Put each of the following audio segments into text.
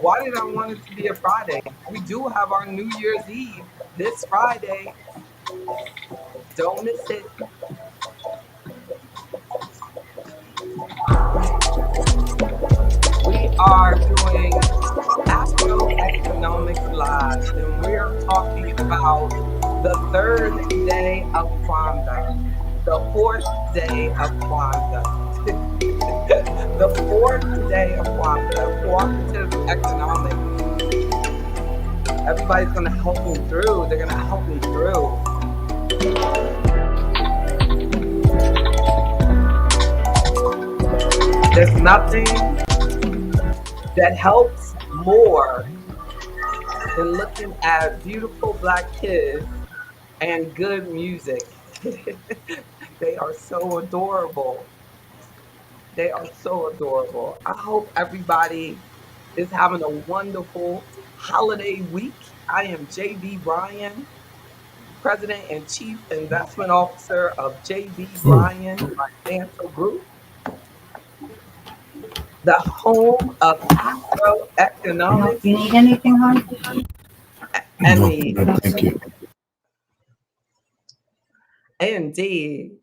Why did I want it to be a Friday? We do have our New Year's Eve this Friday. Don't miss it. We are doing AfroEconomics Live, and we are talking about the third day of Kwanzaa, the fourth day of Kwanzaa, the fourth day of Kwanzaa, cooperative economics. Everybody's going to help me through. They're going to help me through. There's nothing that helps more than looking at beautiful Black kids and good music. They are so adorable. They are so adorable. I hope everybody is having a wonderful holiday week. I am JB Bryan, President and Chief Investment Officer of JB Bryan Financial Group, the home of Afroeconomics. You need anything, hon? And No, thank you. indeed,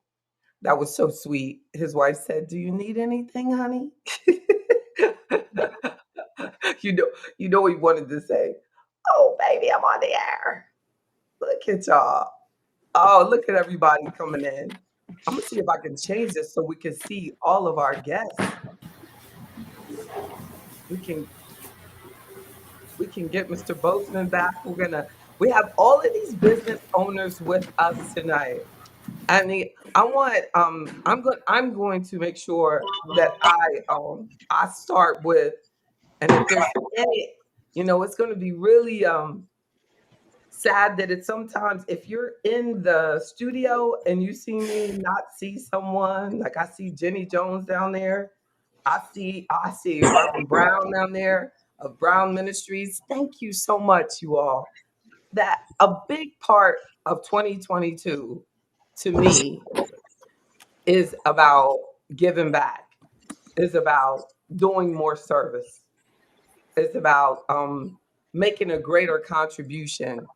that was so sweet. His wife said, "Do you need anything, honey?" you know, you know what he wanted to say. Oh, baby, I'm on the air. Look at y'all. Oh, look at everybody coming in. I'm gonna see if I can change this so we can see all of our guests. We can we can get Mr. Bozeman back. We have all of these business owners with us tonight. And I want I'm going to make sure that I start with, and if there's any, it's going to be really sad that it's sometimes if you're in the studio and you see me not see someone, like I see Jenny Jones down there, I see Reverend Brown down there of Brown Ministries. Thank you so much, you all. That a big part of 2022 to me is about giving back, is about doing more service, it's about making a greater contribution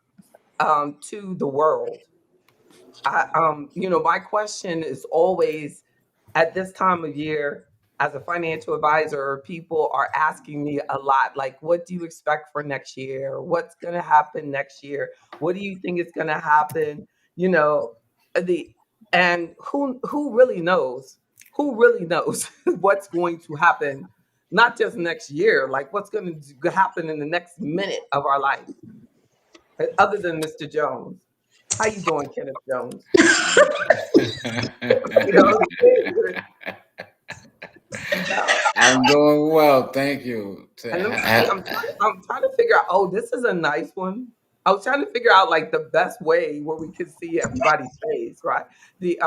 to the world. My question is always at this time of year, as a financial advisor, people are asking me a lot, like, what do you expect for next year? What's going to happen next year? What do you think is going to happen? You know, the and who really knows? Who really knows what's going to happen? Not just next year, like what's going to happen in the next minute of our life, other than Mr. Jones. How you doing, Kenneth Jones? You know, I'm doing well, thank you. and let me see. I'm trying to figure out. Oh, this is a nice one. I was trying to figure out like the best way where we could see everybody's face, right? The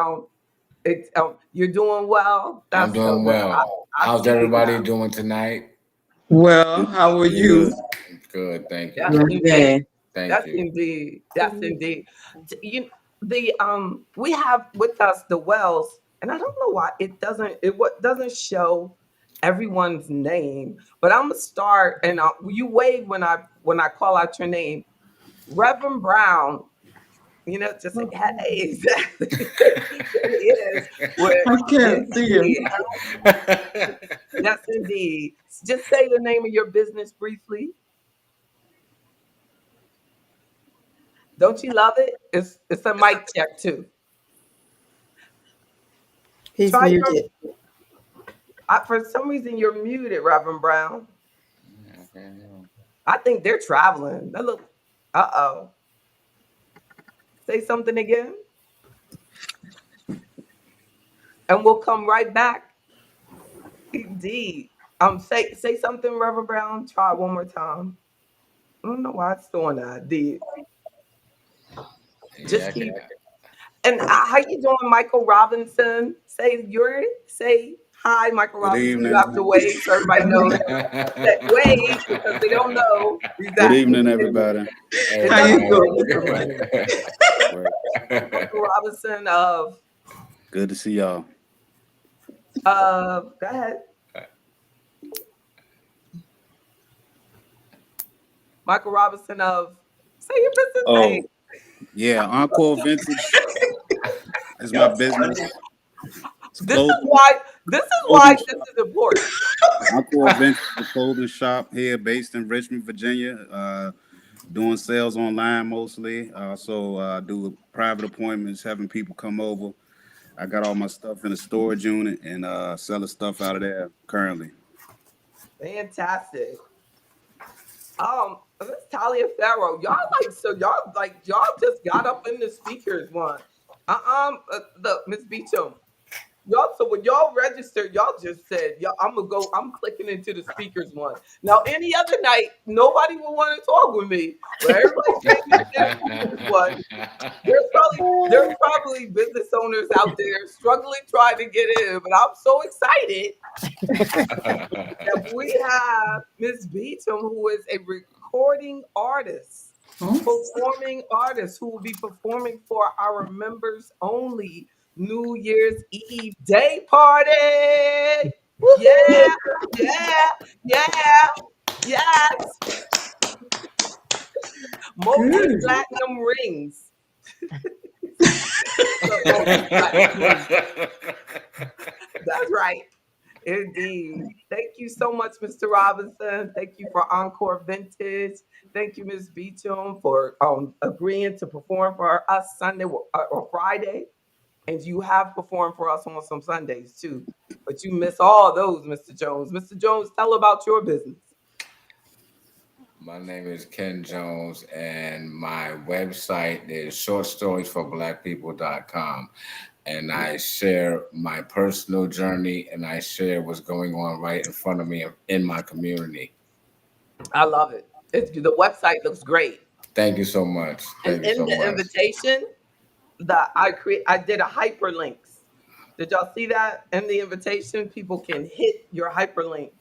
it's you're doing well. I'm That's so doing good. well. I How's see you everybody now. doing tonight? Well, how are you? Good, thank Yes, you. indeed. Okay. Thank Yes, you. indeed. Yes, indeed. We have with us the Wells, and I don't know why it doesn't show everyone's name, but I'm gonna start, and you wave when I call out your name, Reverend Brown. Just say, hey, exactly. There he is with I the, can't see him. yes, indeed. Just say the name of your business briefly. Don't you love it? It's a mic check too. He's Try your. muted. For some reason, you're muted, Reverend Brown. Okay. I think they're traveling. That look. Uh-oh. Say something again, and we'll come right back. Indeed. Say something, Reverend Brown. Try it one more time. I don't know why it's doing that. Yeah, Just keep. And how you doing, Michael Robinson? Say hi, Michael Good Robinson. You evening. have to wave so everybody knows. Wave because they don't know Good exactly. evening, everybody. It How doesn't you show doing? your name. Michael Robinson of Good to see y'all. go ahead. Michael Robinson of, say your business name. Oh, yeah. Encore Vintage is my business. It's This is clothing. why. This is why Clothing this shop. is important. Encore Vintage is a clothing shop here based in Richmond, Virginia. Doing sales online mostly. So do private appointments, having people come over. I got all my stuff in a storage unit and selling stuff out of there currently. Fantastic. This Talia Farrow, y'all just got up in the speakers one. The Miss Beecham, y'all. So when y'all registered, y'all just said, "Y'all, I'm gonna go. I'm clicking into the speakers one." Now, any other night, nobody would want to talk with me, but everybody came into the speakers one. There's probably business owners out there struggling trying to get in, but I'm so excited that we have Miss Beecham, who is a recording artist, performing artist, who will be performing for our members only New Year's Eve day party. Yeah, yeah, yeah, yes. Multi-platinum rings. Multi-platinum rings. That's right. Indeed. Thank you so much, Mr. Robinson. Thank you for Encore Vintage. Thank you, Ms. Beecham, for agreeing to perform for us Sunday or Friday. And you have performed for us on some Sundays too. But you miss all those, Mr. Jones. Mr. Jones, tell about your business. My name is Ken Jones, and my website is shortstoriesforblackpeople.com. And I share my personal journey, and I share what's going on right in front of me in my community. I love it. The website looks great. Thank you so much. And Thank you in so the much. invitation, I did a hyperlinks. Did y'all see that in the invitation? People can hit your hyperlink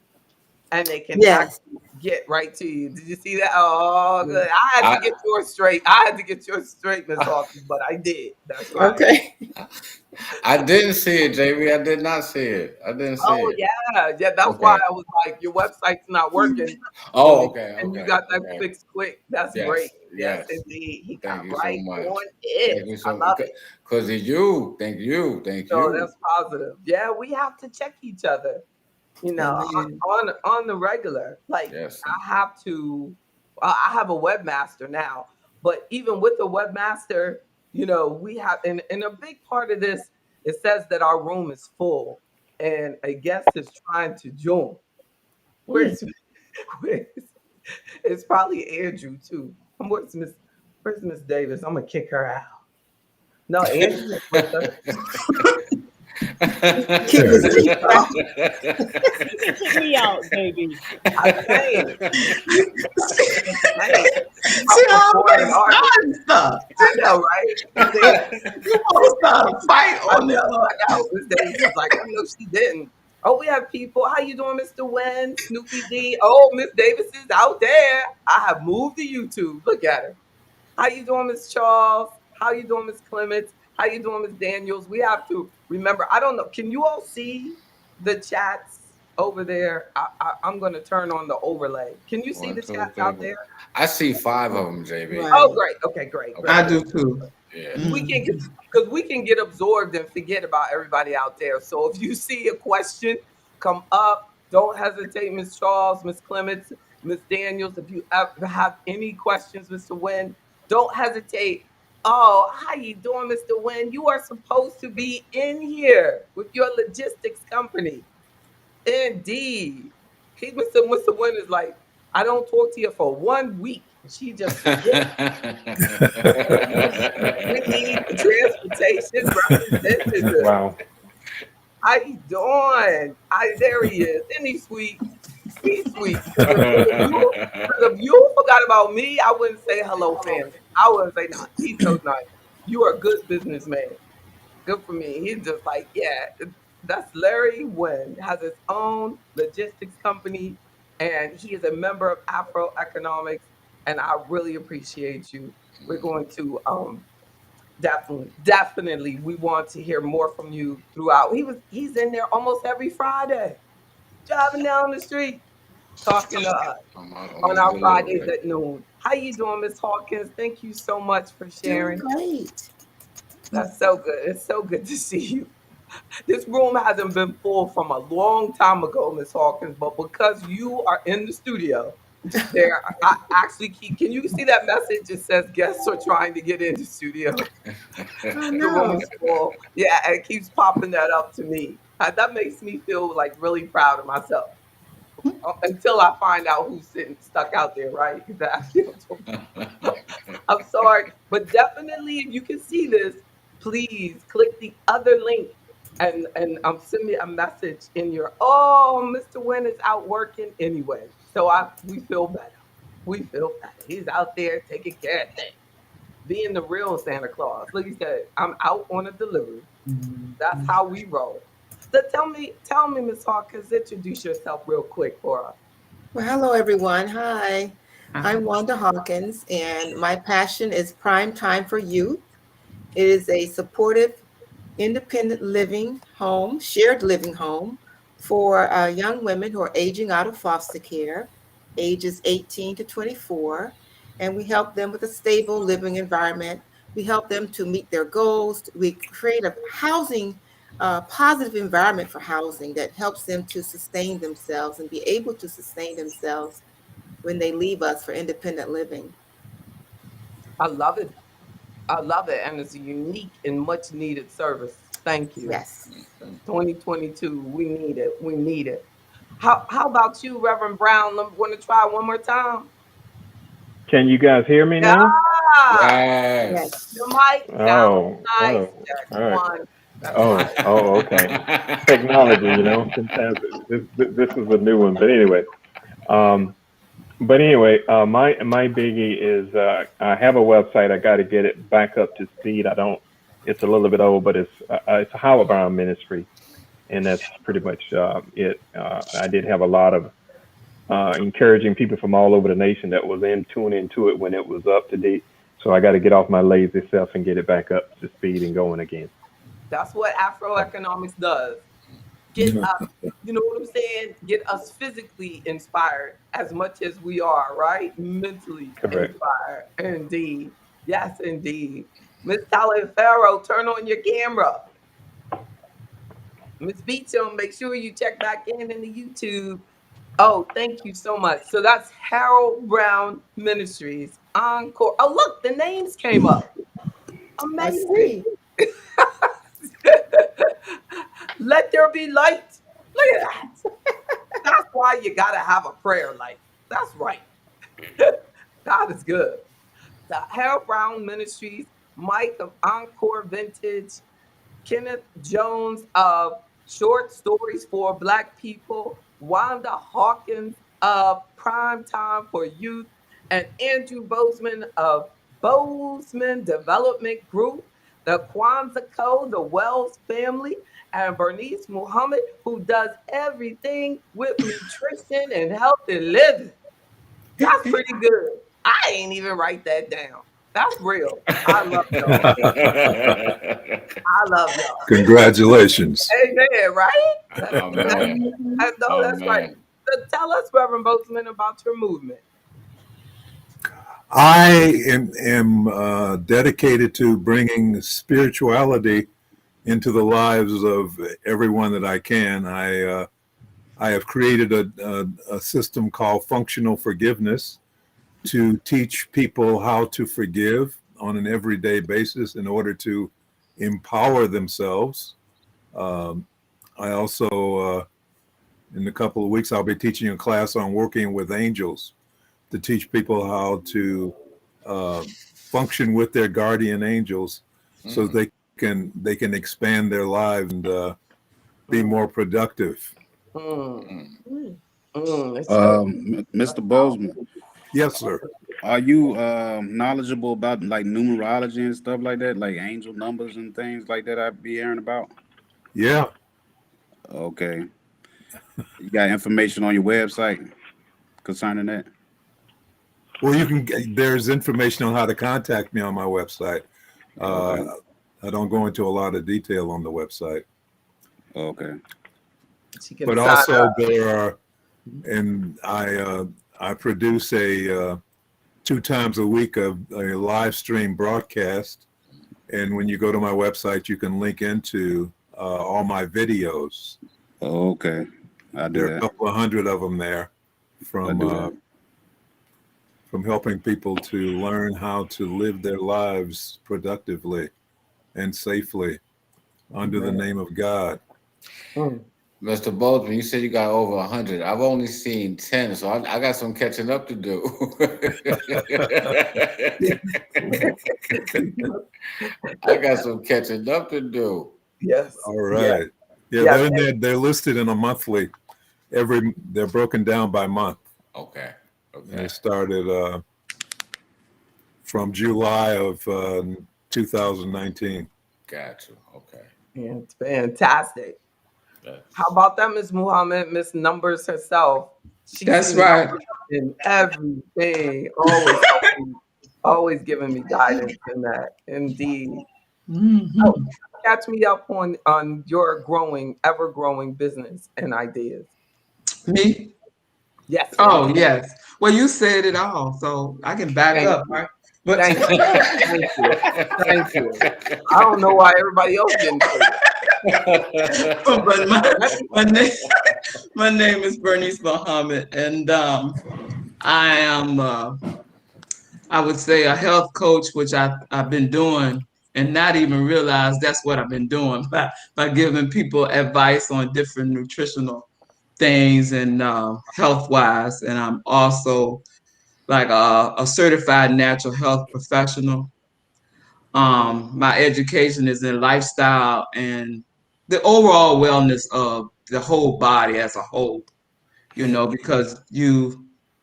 and they can Yes. actually get right to you. Did you see that? Oh, good. I had to I, get yours straight. I had to get yours straight, Miss Hawkins, but I did. That's right. Okay. I didn't see it, JB. I did not see it. I didn't see Oh it. yeah, yeah. That's why Okay. I was like, your website's not working, Oh, and okay, and you okay, got that okay. fixed quick. That's great. Yes, Yes, yes. indeed. He Thank got you so right much. on it. Thank you I so much. love it. Because of you. Thank you. Thank So you. that's positive. Yeah, we have to check each other. Amen. On the regular. Like Yes. I have to. I have a webmaster now, but even with the webmaster, we have, and a big part of this. It says that our room is full, and a guest is trying to join. Where's, where's it's probably Andrew too. Where's Miss Davis? I'm gonna kick her out. No, Andrew is with us. Kick his teeth out. Kick me out, baby. I'm saying, I'm saying, See, I'm I'm performing artist. starting stuff. I know, right? See, You want to start a fight I on know, there? I know. Miss Davis was like, I know she didn't. Oh, we have people. How you doing, Mr. Wen? Snoopy D. Oh, Miss Davis is out there. I have moved to YouTube. Look at her. How you doing, Miss Charles? How you doing, Miss Clements? How you doing, Miss Daniels? We have to remember. I don't know. Can you all see the chats over there? I'm going to turn on the overlay. Can you see One, the two, chats three, out four. there? I see 5 of them, JB. Right. Oh, great. Okay, great, Okay. great, I great. do too. Yeah. We can, Mhm. because we can get absorbed and forget about everybody out there. So if you see a question come up, don't hesitate, Miss Charles, Miss Clements, Miss Daniels. If you ever have any questions, Mr. Wynn, don't hesitate. Oh, how you doing, Mr. Wynn? You are supposed to be in here with your logistics company. Indeed. Mr. Wynn is like, I don't talk to you for 1 week. She just forget. We need the transportation representative. Wow. How you doing? There he is. Isn't he sweet? He's sweet. Because if you forgot about me, I wouldn't say hello, family. I wouldn't say nothing. He's so nice. You are a good businessman. Good for me. He's just like, yeah, that's Larry Wynn, has his own logistics company, and he is a member of AfroEconomics, and I really appreciate you. We're going to definitely, we want to hear more from you throughout. He's in there almost every Friday, driving down the street. talking to us on our Fridays at noon. How you doing, Miss Hawkins? Thank you so much for Doing sharing. great. That's so good. It's so good to see you. This room hasn't been full from a long time ago, Miss Hawkins, but because you are in the studio, there I actually keep. Can you see that message? It says guests are trying to get in the studio. Oh The room no. is full. Yeah, and it keeps popping that up to me. That makes me feel like really proud of myself. Until I find out who's sitting stuck out there, right? Exactly. I'm sorry, but definitely if you can see this, please click the other link and send me a message in your. Oh, Mr. Wynn is out working anyway, so we feel better. We feel better. He's out there taking care of things, being the real Santa Claus. Like you said, I'm out on a delivery. That's how we roll. So tell me, Miss Hawkins, introduce yourself real quick for us. Well, hello everyone. Hi. I'm Wanda Hawkins, and my passion is prime time for youth. It is a supportive, independent living home, shared living home for young women who are aging out of foster care, ages 18 to 24. And we help them with a stable living environment. We help them to meet their goals. We create a housing, positive environment for housing that helps them to sustain themselves and be able to sustain themselves when they leave us for independent living. I love it. I love it, and it's a unique and much needed service. Thank you. Yes. 2022, we need it. We need it. How about you, Reverend Brown? Want to try one more time? Can you guys hear me now? Yeah, Yes. the mic sounds Oh, nice. oh, Check all right. one. That's Oh, right. okay. Technology, sometimes this is a new one. Um, but anyway, my biggie is I have a website. I got to get it back up to speed. I don't. It's a little bit old, but it's a Howard Brown Ministry, and that's pretty much it. I did have a lot of encouraging people from all over the nation that was in tune into it when it was up to date. So I got to get off my lazy self and get it back up to speed and going again. That's what AfroEconomics does. Get us, you know what I'm saying? Get us physically inspired as much as we are, right? Mentally Correct. inspired. Indeed. Yes, indeed. Miss Farrow, turn on your camera. Miss Beecham, make sure you check back in the YouTube. Oh, thank you so much. So that's Harold Brown Ministries. Encore. Oh, look, the names came up. I Amazing. see. Let there be light. Look at that. That's why you got to have a prayer life. That's right. God is good. The Harold Brown Ministries, Mike of Encore Vintage, Kenneth Jones of Short Stories for Black People, Wanda Hawkins of Prime Time for Youth, and Andrew Bozeman of Bozeman Development Group, the Kwanzaa Co., the Wells family, and Bernice Muhammad, who does everything with nutrition and healthy living. That's pretty good. I ain't even write that down. That's real. I love y'all. I love y'all. Congratulations. Amen, right? Oh man. No, Oh that's right. man. So tell us, Reverend Bozeman, about your movement. I am dedicated to bringing spirituality into the lives of everyone that I can. I have created a system called functional forgiveness to teach people how to forgive on an everyday basis in order to empower themselves. Um, I also, in a couple of weeks, I'll be teaching a class on working with angels to teach people how to function with their guardian angels so they can expand their lives and be more productive. Mm, it's so Mr. Bozeman, Yes, sir. are you knowledgeable about like numerology and stuff like that, like angel numbers and things like that? I'd be hearing about. Yeah. Okay, you got information on your website concerning that? Well, there's information on how to contact me on my website. Okay, I don't go into a lot of detail on the website, she can but sign also up. and I produce a 2 times a week a live stream broadcast. And when you go to my website, you can link into all my videos. Oh, okay. There are a couple of hundred of them there from helping people to learn how to live their lives productively and safely under the name of God. Mr. Bozeman, you said you got over 100. I've only seen 10, so I got some catching up to do. I got some catching up to do. Yes. All right. Yeah, they're listed in a monthly. They're broken down by month. Okay. And they started from July of 2019. Got you. Okay. Yeah, it's fantastic. How about that, Miss Muhammad, Miss Numbers herself? That's right. In everything, always giving me guidance in that. Indeed. Oh, catch me up on your ever growing business and ideas. Me? Yes. Oh, yes. Well, you said it all, so I can back up, right? But Thank you. Thank you. I don't know why everybody else didn't say it. But my name is Bernice Muhammad, and I am, I would say, a health coach, which I've been doing and not even realize that's what I've been doing by giving people advice on different nutritional things and health-wise. And I'm also like a certified natural health professional. My education is in lifestyle and the overall wellness of the whole body as a whole, because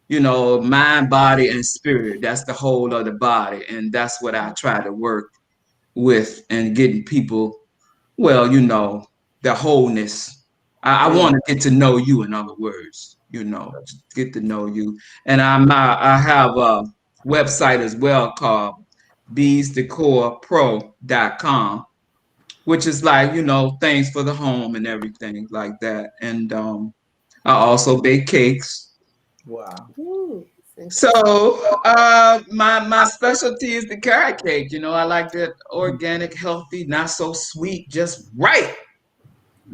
mind, body, and spirit, that's the whole of the body. And that's what I try to work with and getting people, the wholeness. I want to get to know you, in other words, get to know you. And I have a website as well called beesdecorpro.com, which is like, things for the home and everything like that. And I also bake cakes. Wow. So my specialty is the carrot cake. I like that organic, healthy, not so sweet, just right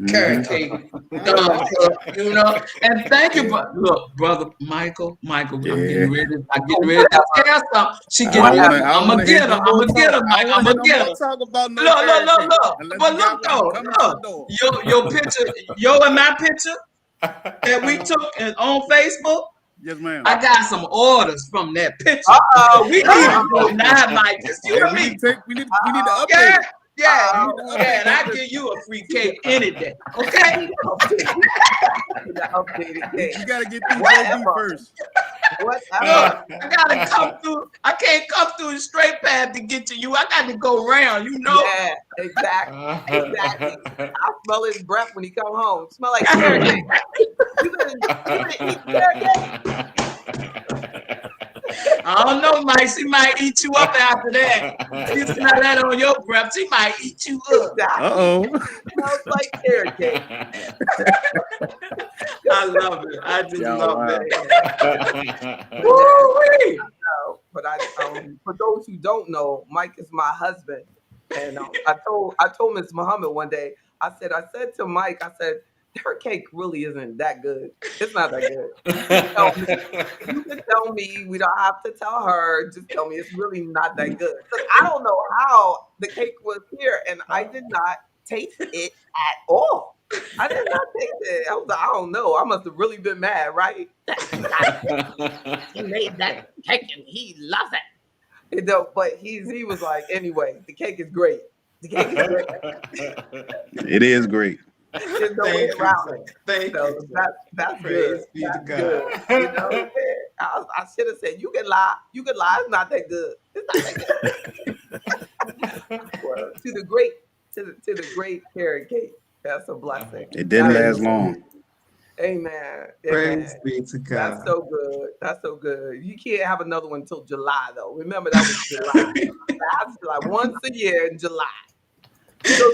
carrot cake. And thank you, look, brother Michael, I'm getting ready to tell something. She getting ready. I'm gonna get her. I'm gonna get her. I'm gonna get her. Look. But look though, your picture, and my picture that we took on Facebook. Yes, ma'am. I got some orders from that picture. We need to go live, Mike. Just you and me. We need to update it. Yeah, and I give you a free cake any day. Okay. You gotta get through JB first. Look, I gotta come through. I can't come through the straight path to get to you. I got to go around. Yeah, exactly. I smell his breath when he come home. Smell like carrot cake. You gonna eat carrot cake? I don't know, Mike. She might eat you up after that. You smell that on your breath. She might eat you up. Uh-oh. Smells like carrot cake. I love it. I just love it. Woo-wee. But for those who don't know, Mike is my husband, and I told Miss Muhammad one day. I said to Mike, carrot cake really isn't that good. It's not that good. You can tell me. We don't have to tell her. Just tell me it's really not that good. Because I don't know how the cake was here, and I did not taste it at all. I did not taste it. I was like, I don't know. I must have really been mad, right? He made that cake and he loves it. But he was like, anyway, the cake is great. The cake is great. It is great. There's no way around it. Thank you. That's good. That's good. I should have said, you can lie. It's not that good. It's not that good. To the great carrot cake. That's a blessing. It didn't last long. Amen. Praise be to God. That's so good. That's so good. You can't have another one until July, though. Remember, that was July. That's July. Once a year in July. So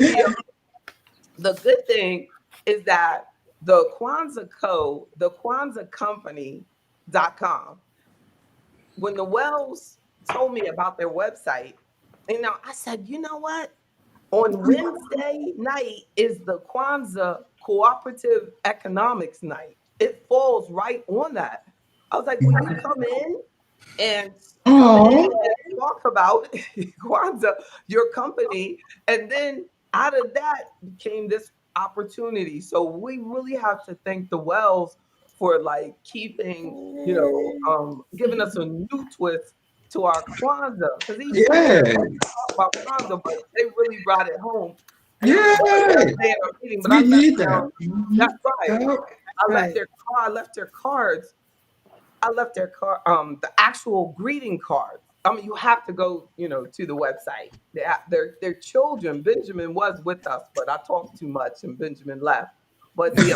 the good thing is that the Kwanzaa the Kwanzaa Company.com. When the Wells told me about their website, I said, you know what? On Wednesday night is the Kwanzaa Cooperative Economics Night. It falls right on that. I was like, will you come in and Oh, talk about Kwanzaa, your company? And then out of that came this opportunity. So we really have to thank the Wells for like keeping, giving us a new twist to our Kwanzaa. Because each year yeah, about Kwanzaa, but they really brought it home. And I'm sorry yeah. that day in our meeting, but I We left need down. that. That's right. Yep. I left Right. their car. I left their cards. I left their car. The actual greeting cards. I mean, you have to go, to the website. Their children. Benjamin was with us, but I talked too much, and Benjamin left. But he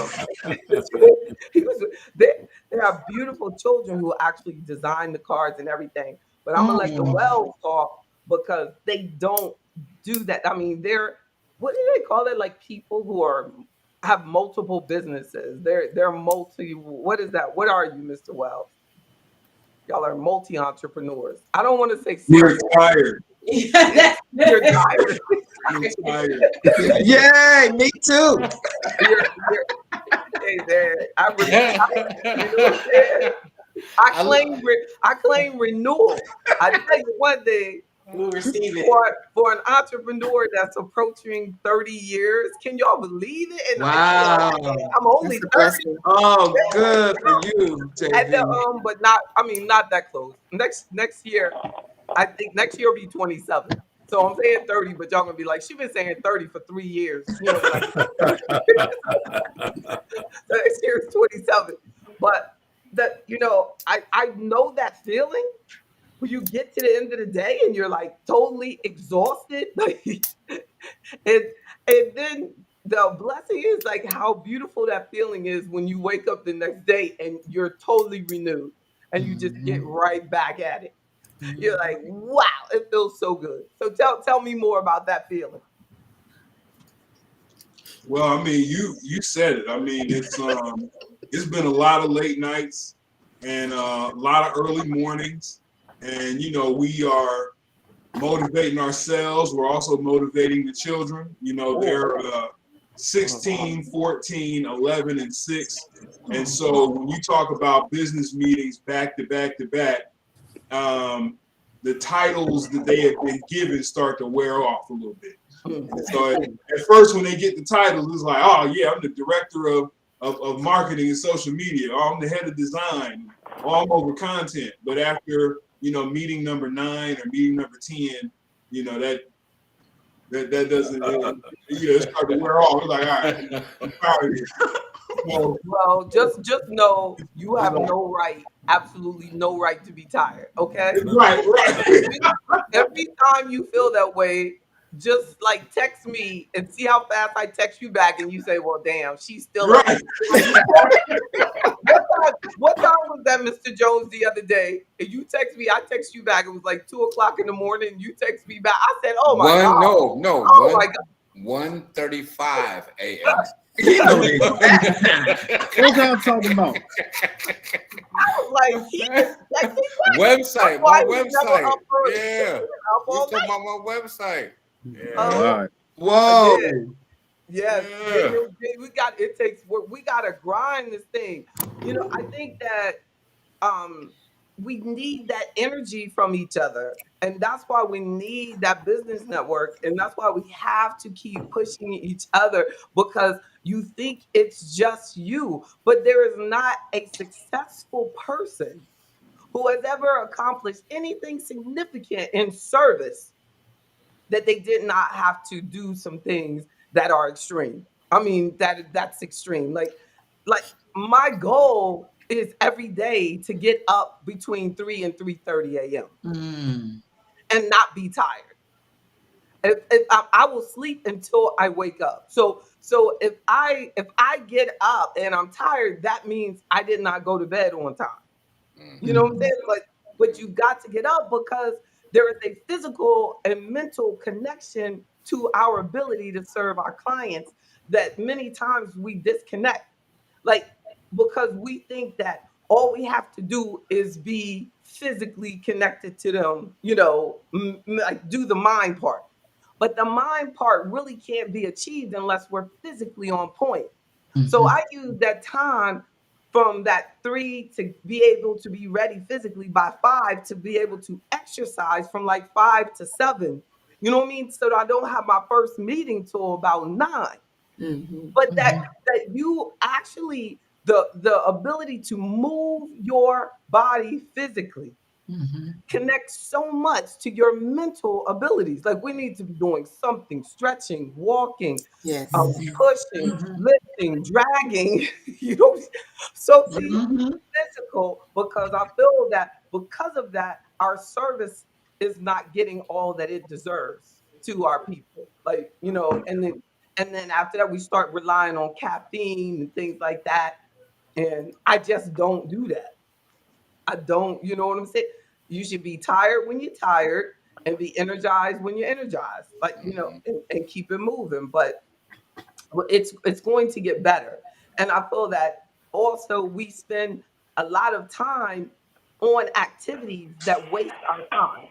was. They have beautiful children who actually design the cards and everything. But I'm gonna let the Oh, Wells talk because they don't do that. I mean, they're what do they call it? Like people who have multiple businesses. They're multi. What is that? What are you, Mr. Wells? Y'all are multi entrepreneurs. I don't want to say We're serial. tired. You're tired. We're tired. yeah, me too. You're hey, man, I claim renewal. I tell you one thing. We'll receive it. For an entrepreneur that's approaching 30 years, can y'all believe it? And Wow. I'm only That's a 30. blessing. Oh, good for you, And JB. but not that close. Next year, I think next year will be 27. So I'm saying 30, but y'all gonna be like, she been saying 30 for 3 years. So next year is 27. But I know that feeling when you get to the end of the day and you're like totally exhausted. and and then the blessing is like how beautiful that feeling is when you wake up the next day and you're totally renewed and you just get right back at it. You're like, wow, it feels so good. So tell me more about that feeling. Well, I mean, you said it. I mean, it's been a lot of late nights and a lot of early mornings, and we are motivating ourselves. We're also motivating the children. They're 16, 14, 11, and 6. And so when you talk about business meetings back to back to back, the titles that they have been given start to wear off a little bit. And so at first, when they get the titles, it's like, oh yeah, I'm the director of marketing and social media. Oh, I'm the head of design. Oh, I'm over content. But after meeting number 9 or meeting number 10, that doesn't it start to wear off. It's like, all right, I'm tired of this. Well, just know you have no right, absolutely no right to be tired. Okay. Right. Every time you feel that way, just like text me and see how fast I text you back, and you say, "Well, damn, she's still Right. up." What time was that, Mr. Jones, the other day? And you text me, I text you back. It was like 2 o'clock in the morning. You text me back. I said, "Oh my god, oh my god." 1:35 a.m. What y'all talking about? I was like, he just texted me back. Website, Why my he's never website. up early. Yeah. Up You all talking night. about my website. Yeah. All right. Whoa. Yes, Yeah. we got it takes work. We gotta grind this thing. I think that we need that energy from each other. And that's why we need that business network. And that's why we have to keep pushing each other because you think it's just you, but there is not a successful person who has ever accomplished anything significant in service that they did not have to do some things that are extreme. I mean, that's extreme. Like my goal is every day to get up between 3 and 3:30 a.m. and not be tired. If I will sleep until I wake up. So if I get up and I'm tired, that means I did not go to bed on time. You know what I'm saying? But you got to get up because there is a physical and mental connection to our ability to serve our clients that many times we disconnect. Like, because we think that all we have to do is be physically connected to them, like do the mind part. But the mind part really can't be achieved unless we're physically on point. So Mhm. I use that time from that 3 to be able to be ready physically by 5 to be able to exercise from like 5 to 7. You know what I mean? So that I don't have my first meeting till about 9. Mhm. But that Mhm. that you actually the ability to move your body physically Mhm. connects so much to your mental abilities. Like we need to be doing something, stretching, walking, Yes. pushing, Mhm. lifting, dragging, you know, something Mhm. physical, because I feel that because of that, our service is not getting all that it deserves to our people. Like, and then after that we start relying on caffeine and things like that. And I just don't do that. I don't, you know what I'm saying? You should be tired when you're tired and be energized when you're energized. Like, and keep it moving. But it's going to get better. And I feel that also we spend a lot of time on activities that waste our time.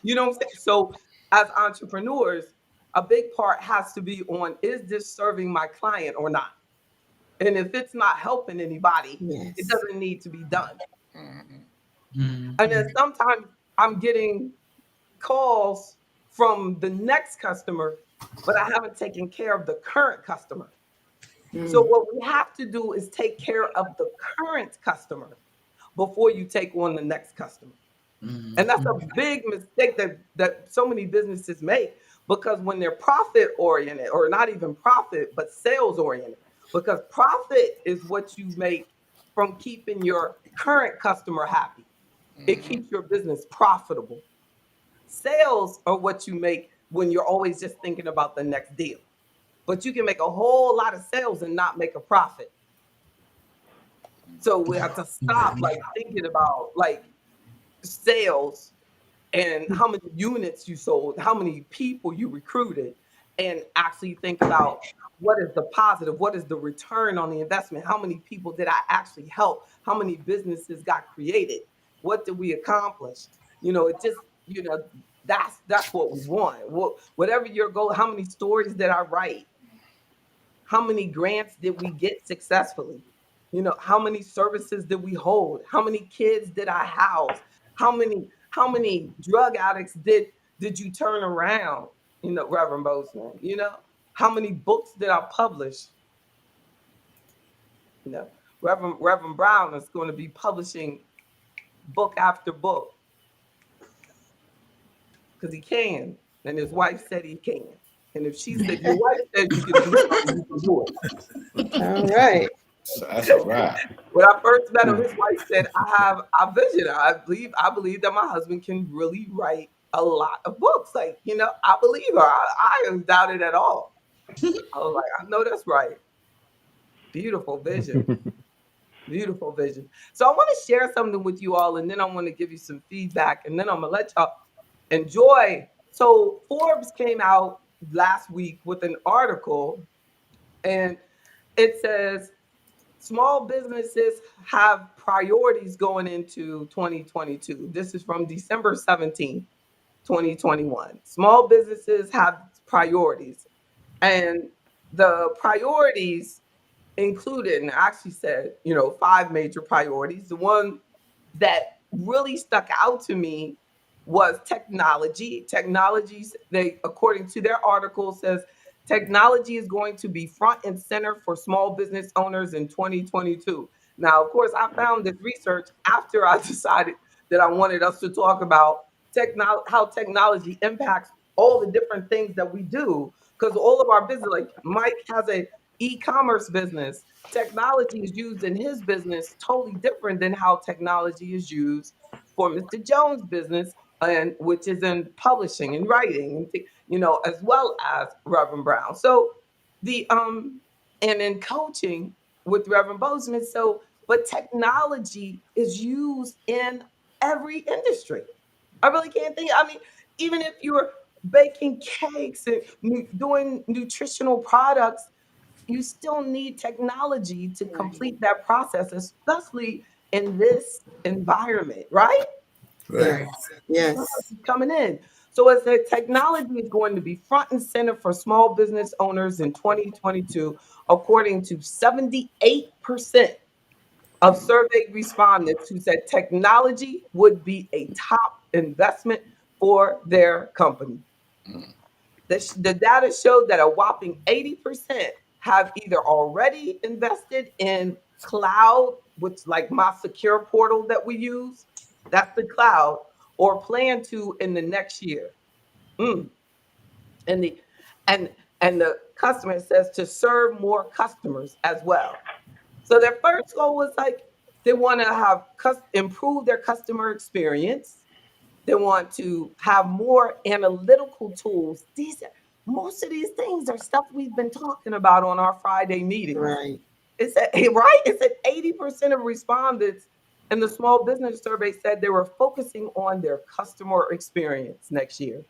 You know what I'm saying? So as entrepreneurs, a big part has to be on, is this serving my client or not? And if it's not helping anybody, it Yes. doesn't need to be done. And then Mhm. sometimes I'm getting calls from the next customer, but I haven't taken care of the current customer. So Mm. what we have to do is take care of the current customer before you take on the next customer. And that's a Mhm. big mistake that so many businesses make, because when they're profit oriented, or not even profit, but sales oriented, because profit is what you make from keeping your current customer happy. It keeps your business profitable. Sales are what you make when you're always just thinking about the next deal. But you can make a whole lot of sales and not make a profit. So we have to stop Mhm. like thinking about like sales and how many units you sold, how many people you recruited, and actually think about what is the positive, what is the return on the investment, how many people did I actually help, how many businesses got created, what did we accomplish? It just, that's what we want. Whatever your goal, how many stories did I write? How many grants did we get successfully? How many services did we hold? How many kids did I house? How many drug addicts did you turn around? Reverend Bozeman, how many books did I publish? You know, Reverend Brown is going to be publishing book after book because he can. And his wife said he can. And if she said, your wife said you can do something, you can do All right. So that's a it. wrap. When I first met him, his wife said, "I have a vision. I believe that my husband can really write a lot of books. Like, I believe her. I don't doubt it at all." I was like, "I know that's right. Beautiful vision. Beautiful vision." So I want to share something with you all, and then I want to give you some feedback, and then I'm gonna let y'all enjoy. So Forbes came out last week with an article, and it says small businesses have priorities going into 2022. This is from December 17th, 2021. Small businesses have priorities. And the priorities included, and I actually said, 5 major priorities. The one that really stuck out to me was technology. Technologies, according to their article, says technology is going to be front and center for small business owners in 2022. Now, of course, I found this research after I decided that I wanted us to talk about how technology impacts all the different things that we do. Because all of our business, like Mike has a e-commerce business, technology is used in his business totally different than how technology is used for Mr. Jones' business, and which is in publishing and writing, and as well as Reverend Brown. So the and in coaching with Reverend Bozeman. So, but technology is used in every industry. I really can't think. I mean, even if you're baking cakes and doing nutritional products, you still need technology to complete that process, especially in this environment, right? Right. Yes. Coming in. So as the technology is going to be front and center for small business owners in 2022, according to 78% of surveyed respondents who said technology would be a top investment for their company. The data showed that a whopping 80% have either already invested in cloud, which like my secure portal that we use, that's the cloud, or plan to in the next year. Mm. And the and and the customer says to serve more customers as well. So their first goal was like they want to have improve their customer experience. They want to have more analytical tools. Most of these things are stuff we've been talking about on our Friday meetings. Right. It's at, right. It's at 80% of respondents in the small business survey said they were focusing on their customer experience next year.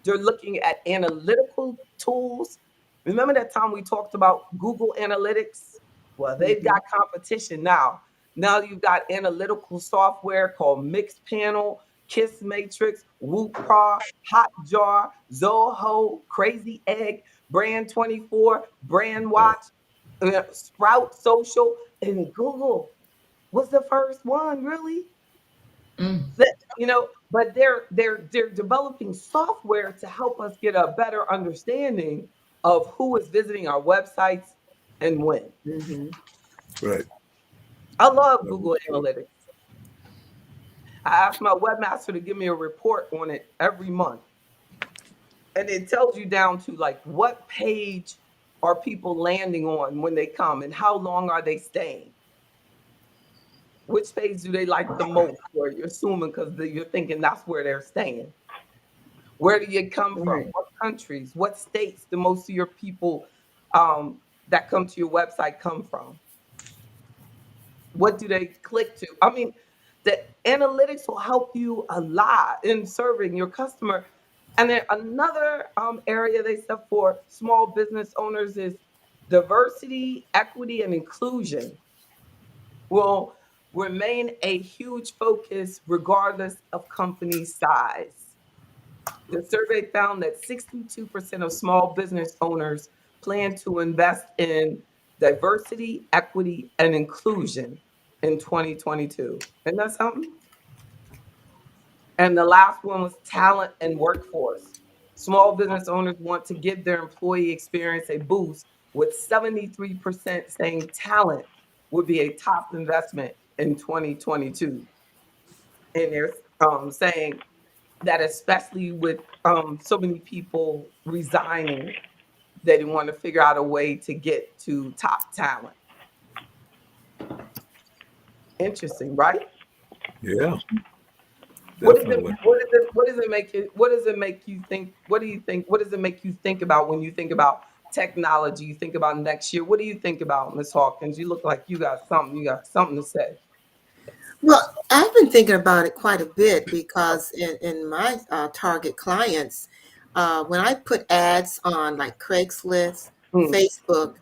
They're looking at analytical tools. Remember that time we talked about Google Analytics? Well, they've got competition now. Now you've got analytical software called Mixpanel, Kiss Matrix, WhoopRaw, Hotjar, Zoho, Crazy Egg, Brand 24, Brand Watch, Sprout Social, and Google was the first one, really. But they're developing software to help us get a better understanding of who is visiting our websites and when. Right. I love Google Analytics. I ask my webmaster to give me a report on it every month. And it tells you down to like what page are people landing on when they come and how long are they staying? Which page do they like the most? Or you're assuming because you're thinking that's where they're staying. Where do you come from? What countries? What states do most of your people that come to your website come from? What do they click to? I mean, the analytics will help you a lot in serving your customer. And then another area they said for small business owners is diversity, equity, and inclusion will remain a huge focus regardless of company size. The survey found that 62% of small business owners plan to invest in diversity, equity, and inclusion in 2022. Isn't that something? And the last one was talent and workforce. Small business owners want to give their employee experience a boost, with 73% saying talent would be a top investment in 2022. And they're saying that especially with so many people resigning, they want to figure out a way to get to top talent. Interesting, right? Yeah. What Definitely. does it make you? What does it make you think? What do you think? What does it make you think about when you think about technology? You think about next year. What do you think about, Ms. Hawkins? You look like you got something. You got something to say. Well, I've been thinking about it quite a bit because in my target clients, when I put ads on like Craigslist, Facebook,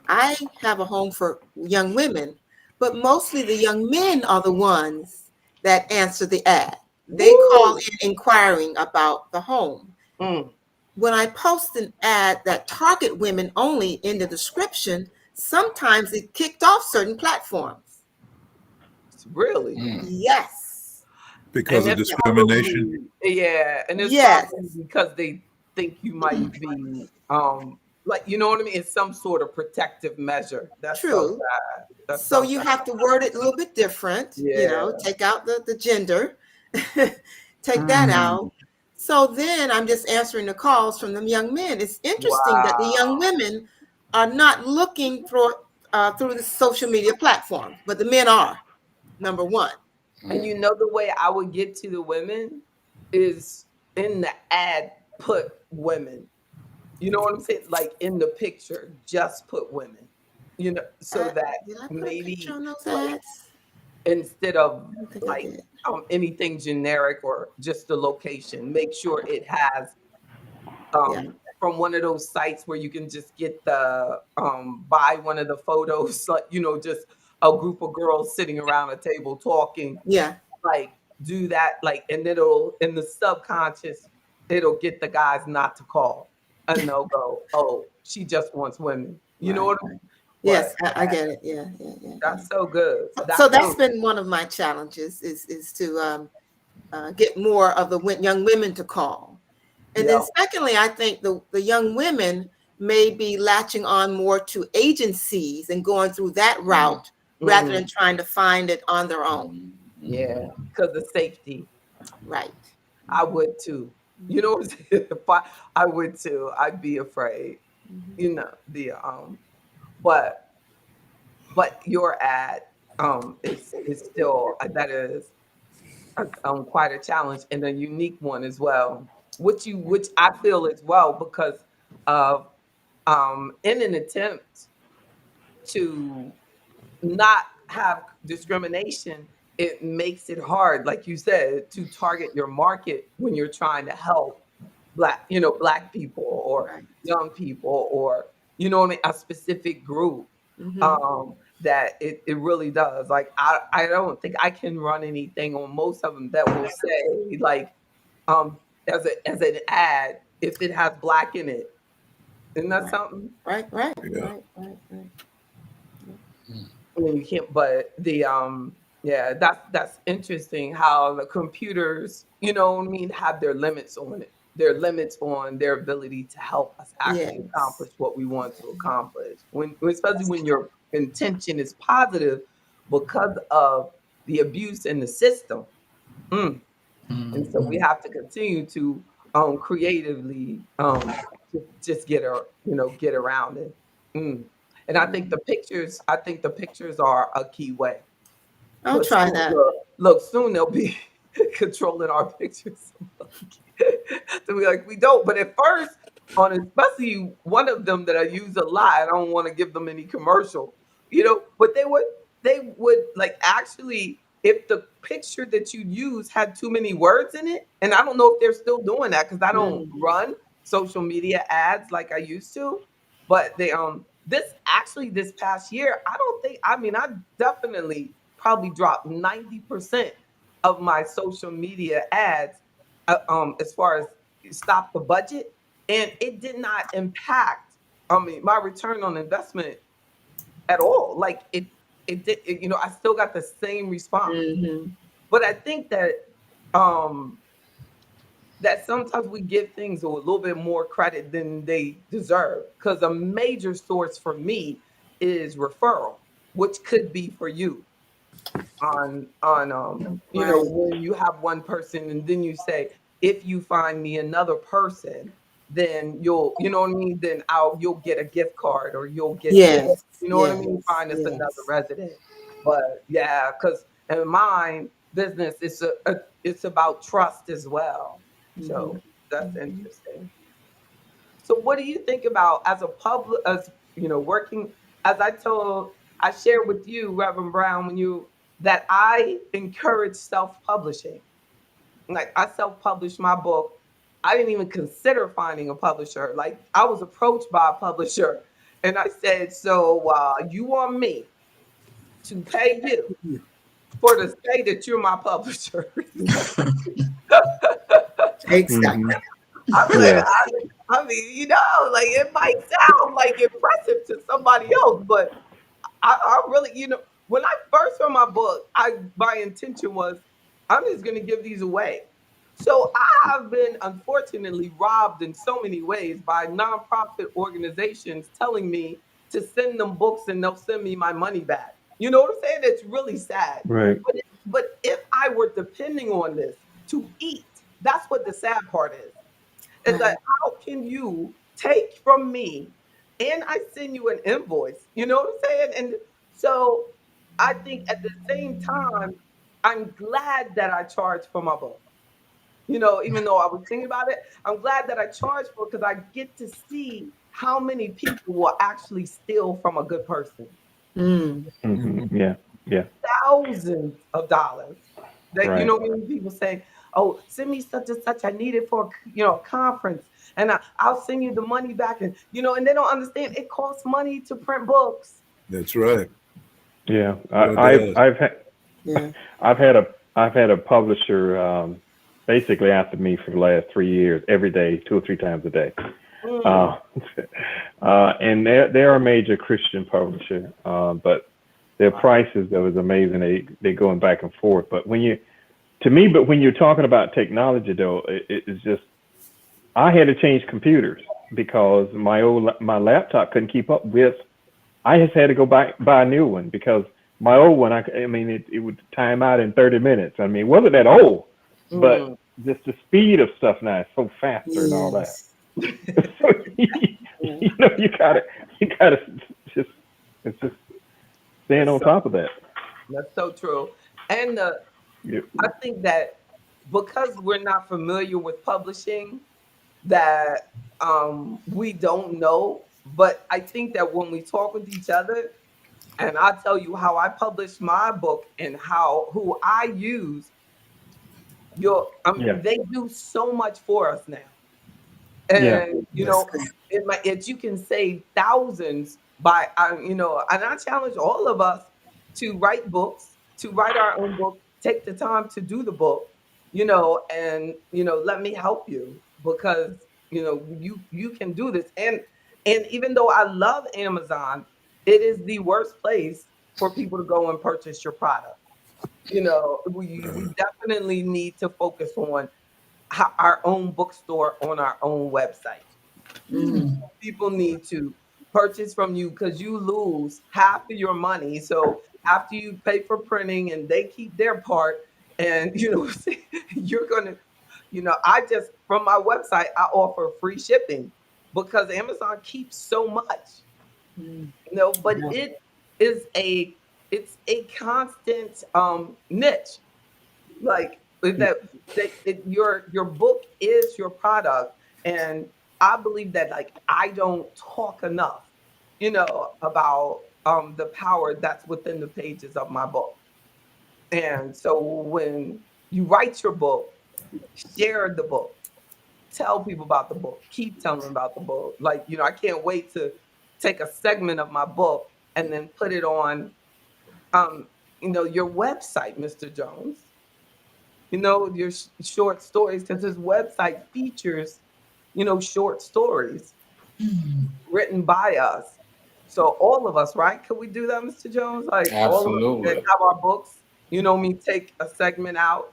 I have a home for young women, but mostly the young men are the ones that answer the ad. They call in inquiring about the home. When I post an ad that target women only in the description, sometimes it kicked off certain platforms. Really? Yes. Because of discrimination. Yeah, and it's Yes. probably because they think you might be like, you know what I mean? It's some sort of protective measure. That's so True. sad. That's So so you sad. have to word it a little bit different, Yeah. take out the gender, take that out. So then I'm just answering the calls from the young men. It's interesting that the young women are not looking through the social media platform, but the men are, number one. And you know the way I would get to the women is in the ad, put women. You know what I'm saying? Like in the picture, just put women. So that Did I put a picture maybe on those like ads? instead of I don't think I like did. anything generic or just the location, make sure it has Yeah. from one of those sites where you can just get the buy one of the photos, like, you know, just a group of girls sitting around a table talking, Yeah. like do that, like, and it'll in the subconscious, it'll get the guys not to call, and they'll go, oh, she just wants women. You know Right. what I Right. mean? Yes, But I get it. Yeah. Yeah. Yeah. that's so good. So that's been one of my challenges is to get more of the young women to call. And then secondly, I think the young women may be latching on more to agencies and going through that route rather than trying to find it on their own. Yeah, because of safety. Right. I would too. You know what I'm saying? If I would too. I'd be afraid. You know, but your ad is still that is quite a challenge and a unique one as well, which I feel as well because of in an attempt to not have discrimination, it makes it hard, like you said, to target your market when you're trying to help black people or Right. young people or you know what I mean, a specific group. That it really does. Like I don't think I can run anything on most of them that will say like um as an ad if it has black in it. Isn't that something? Right. Right. Yeah. Right. Right. Right. I mean, you can't, but yeah, that's interesting how the computers, you know what I mean, have their limits on it. Their limits on their ability to help us actually Yes. accomplish what we want to accomplish. Especially when your intention is positive because of the abuse in the system. Mm. And so we have to continue to creatively just get around it. Mm. And I think the pictures are a key way. I'll But try soon, that. look, soon they'll be controlling our pictures. To be like, we don't. But at first, on especially one of them that I use a lot, I don't want to give them any commercial, but they would like actually if the picture that you use had too many words in it, and I don't know if they're still doing that because I don't Mm. run social media ads like I used to. But this past year, I don't think I mean I definitely probably dropped 90% of my social media ads as far as stop the budget, and it did not impact my return on investment at all. Like it did I still got the same response. Mhm. But I think um that sometimes we give things a little bit more credit than they deserve because a major source for me is referral, which could be for you on Right. when you have one person and then you say if you find me another person then you know what I mean, then you'll get a gift card or you'll get this, Yes. you know what I mean, Yes. find us another Yes. resident. But yeah, because in mine business it's about trust as well, Mhm. so that's interesting. So what do you think about as a public, as working, as I shared with you, Reverend Brown, that I encourage self-publishing. Like I self-published my book. I didn't even consider finding a publisher. Like I was approached by a publisher and I said, so you want me to pay you for to say that you're my publisher? Exactly. I'm like, Yeah. I mean, like it might sound like impressive to somebody else, but I really, when I first read my book, my intention was I'm just gonna give these away. So I have been unfortunately robbed in so many ways by nonprofit organizations telling me to send them books and they'll send me my money back. You know what I'm saying? It's really sad. Right. But if I were depending on this to eat, that's what the sad part is. It's like, Right. how can you take from me and I send you an invoice? You know what I'm saying? And so I think at the same time, I'm glad that I charge for my book. Even though I was thinking about it, I'm glad that I charge for it because I get to see how many people will actually steal from a good person. Mm. Yeah. Yeah. Thousands of dollars. That Right. when people say, "Oh, send me such and such. I need it for a conference, and I'll send you the money back." And and they don't understand it costs money to print books. That's right. Yeah. Sure does. Yeah. I've had a publisher basically after me for the last 3 years, every day, 2 or 3 times a day. Mm. Uh, and they're a major Christian publisher, but their prices that was amazing. They going back and forth. But when you're talking about technology though, it's just I had to change computers because my laptop couldn't keep up with. I just had to go buy a new one because my old one, I mean, it would time out in 30 minutes. I mean, it wasn't that old, but Mm. just the speed of stuff now is so faster and all that. Yes. So, you gotta just, it's just staying That's on so top of that. that's so true. And Yep. I think that because we're not familiar with publishing, that we don't know. But I think that when we talk with each other, and I tell you how I publish my book and who I use, Yeah. they do so much for us now. Yeah. And That's good. you can save thousands by and I challenge all of us to write books, to write our own book, take the time to do the book, and let me help you, because you can do this. And even though I love Amazon, it is the worst place for people to go and purchase your product. We definitely need to focus on our own bookstore on our own website. Mm. People need to purchase from you, because you lose half of your money. So after you pay for printing and they keep their part, and you're gonna, I just from my website I offer free shipping because Amazon keeps so much. Mm. But is a it's a constant niche, like your book is your product. And I believe that, like, I don't talk enough about the power that's within the pages of my book. And so when you write your book, share the book, tell people about the book, keep telling them about the book. Like, I can't wait to take a segment of my book and then put it on your website, Mr. Jones. Your short stories, because his website features, short stories written by us. So all of us, right? Could we do that, Mr. Jones? Like all of us that Absolutely. have our books, me take a segment out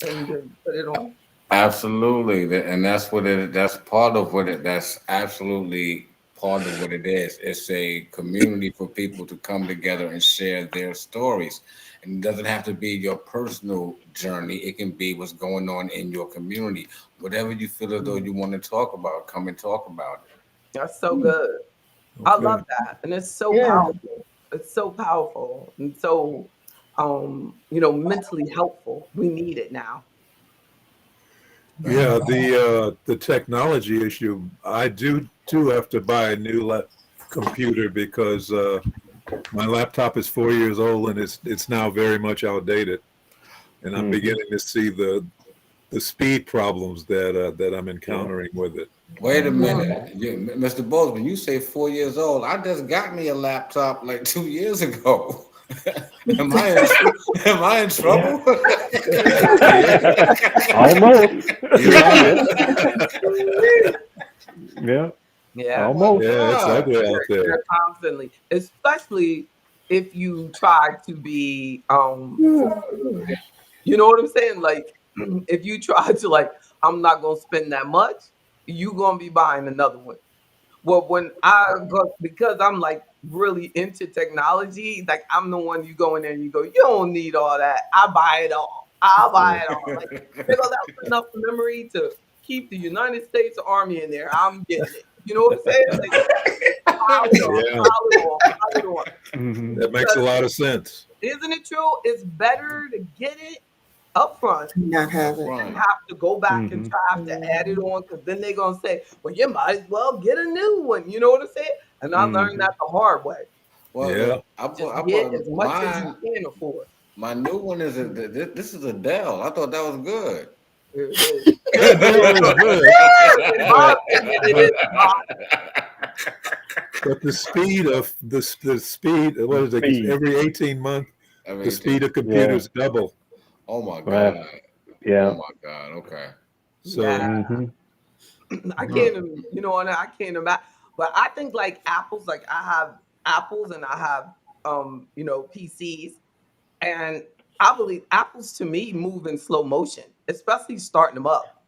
and then put it on. Absolutely. And that's part of what that's absolutely part of what it is. It's a community for people to come together and share their stories. And it doesn't have to be your personal journey. It can be what's going on in your community. Whatever you feel as though you want to talk about, come and talk about it. That's so good. I Okay. love that. And it's so Yeah. powerful. It's so powerful and so mentally helpful. We need it now. Yeah, the technology issue. I do too have to buy a new computer because my laptop is 4 years old and it's now very much outdated, and I'm beginning to see the speed problems that I'm encountering with it. Wait a minute, Mr. Bozeman, you say 4 years old. I just got me a laptop like 2 years ago. Am I in trouble? Almost. Yeah. Yeah. Almost. Yeah, it's ugly out there. They're constantly, especially if you try to be you know what I'm saying? Like, if you try to, like, I'm not gonna spend that much, you gonna be buying another one. Well, when I go, because I'm like really into technology, like I'm the one you go in there and you go, you don't need all that. I buy it all. I'll buy it all. Like, because that's enough memory to keep the United States Army in there. I'm getting it. You know what I'm saying? Like, pile it on, Yeah, pile it on, pile it on. Mhm. that makes a Because lot of sense. isn't it true? It's better to get it up front Not have it. and have to go back and Mhm. try to add it on, because then they're gonna say, well, you might as well get a new one. You know what I'm saying? And I learned Mhm. that the hard way. Well, Yeah, I Just put get as much as you mine. can afford. My new one is this is Adele. I thought that was good. Adele is good. In my opinion, it is not. But the speed of the speed, what is it? Speed. Every 18 months, I mean, the speed of computers double. Oh my Right. God. Yeah. Oh my God. Okay. So Yeah. I Mm-hmm. can't, and I can't imagine. But I think like apples, like I have apples and I have, PCs, and I believe apples to me move in slow motion, especially starting them up.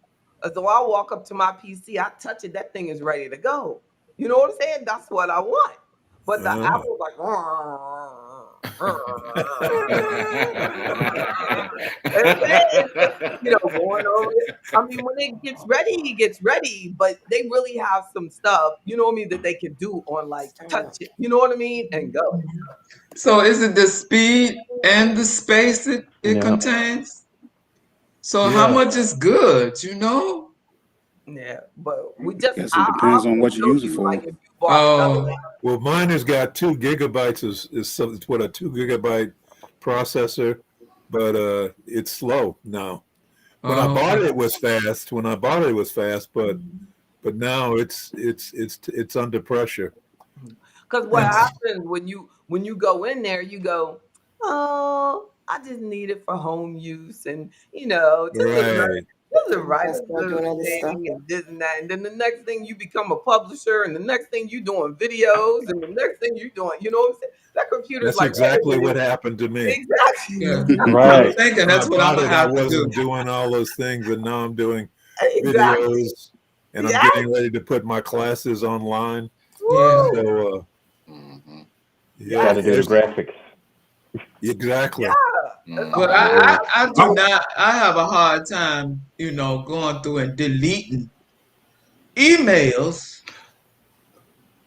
So I walk up to my PC, I touch it, that thing is ready to go. You know what I'm saying? That's what I want. But the apple's like, and then it's just, going over it. I mean, when it gets ready, but they really have some stuff, you know what I mean, that they can do on like touch it, you know what I mean, and go. So is it the speed and the space it Yeah. contains? So how yeah, much is good, you know? Yeah, but we just, Guess it I'll depends on what you show use it you, for. like, if you bought another Oh, one. well, mine has got 2 gigabytes is it's what a 2 gigabyte processor, but it's slow now. When I bought it, okay. it was fast. When I bought it, it was fast, but now it's under pressure. Because what happens when you go in there, you go, oh, I just need it for home use, and Right. just And write I a start little doing other stuff. thing and this and that, and then the next thing you become a publisher, and the next thing you doing videos, and the next thing you doing, you know what I'm saying? That computer's That's like, wait a exactly what minute, happened to me. exactly, Yeah. I'm Right. thinking When I that's what I'm bought gonna it, I have to do. wasn't doing all those things, and now I'm doing exactly, videos, and I'm yeah, getting ready to put my classes online. Yeah. woo, So Mhm. yeah, Got to do the it's graphics. exactly. it's a But Mhm. whole I do not. I have a hard time, going through and deleting emails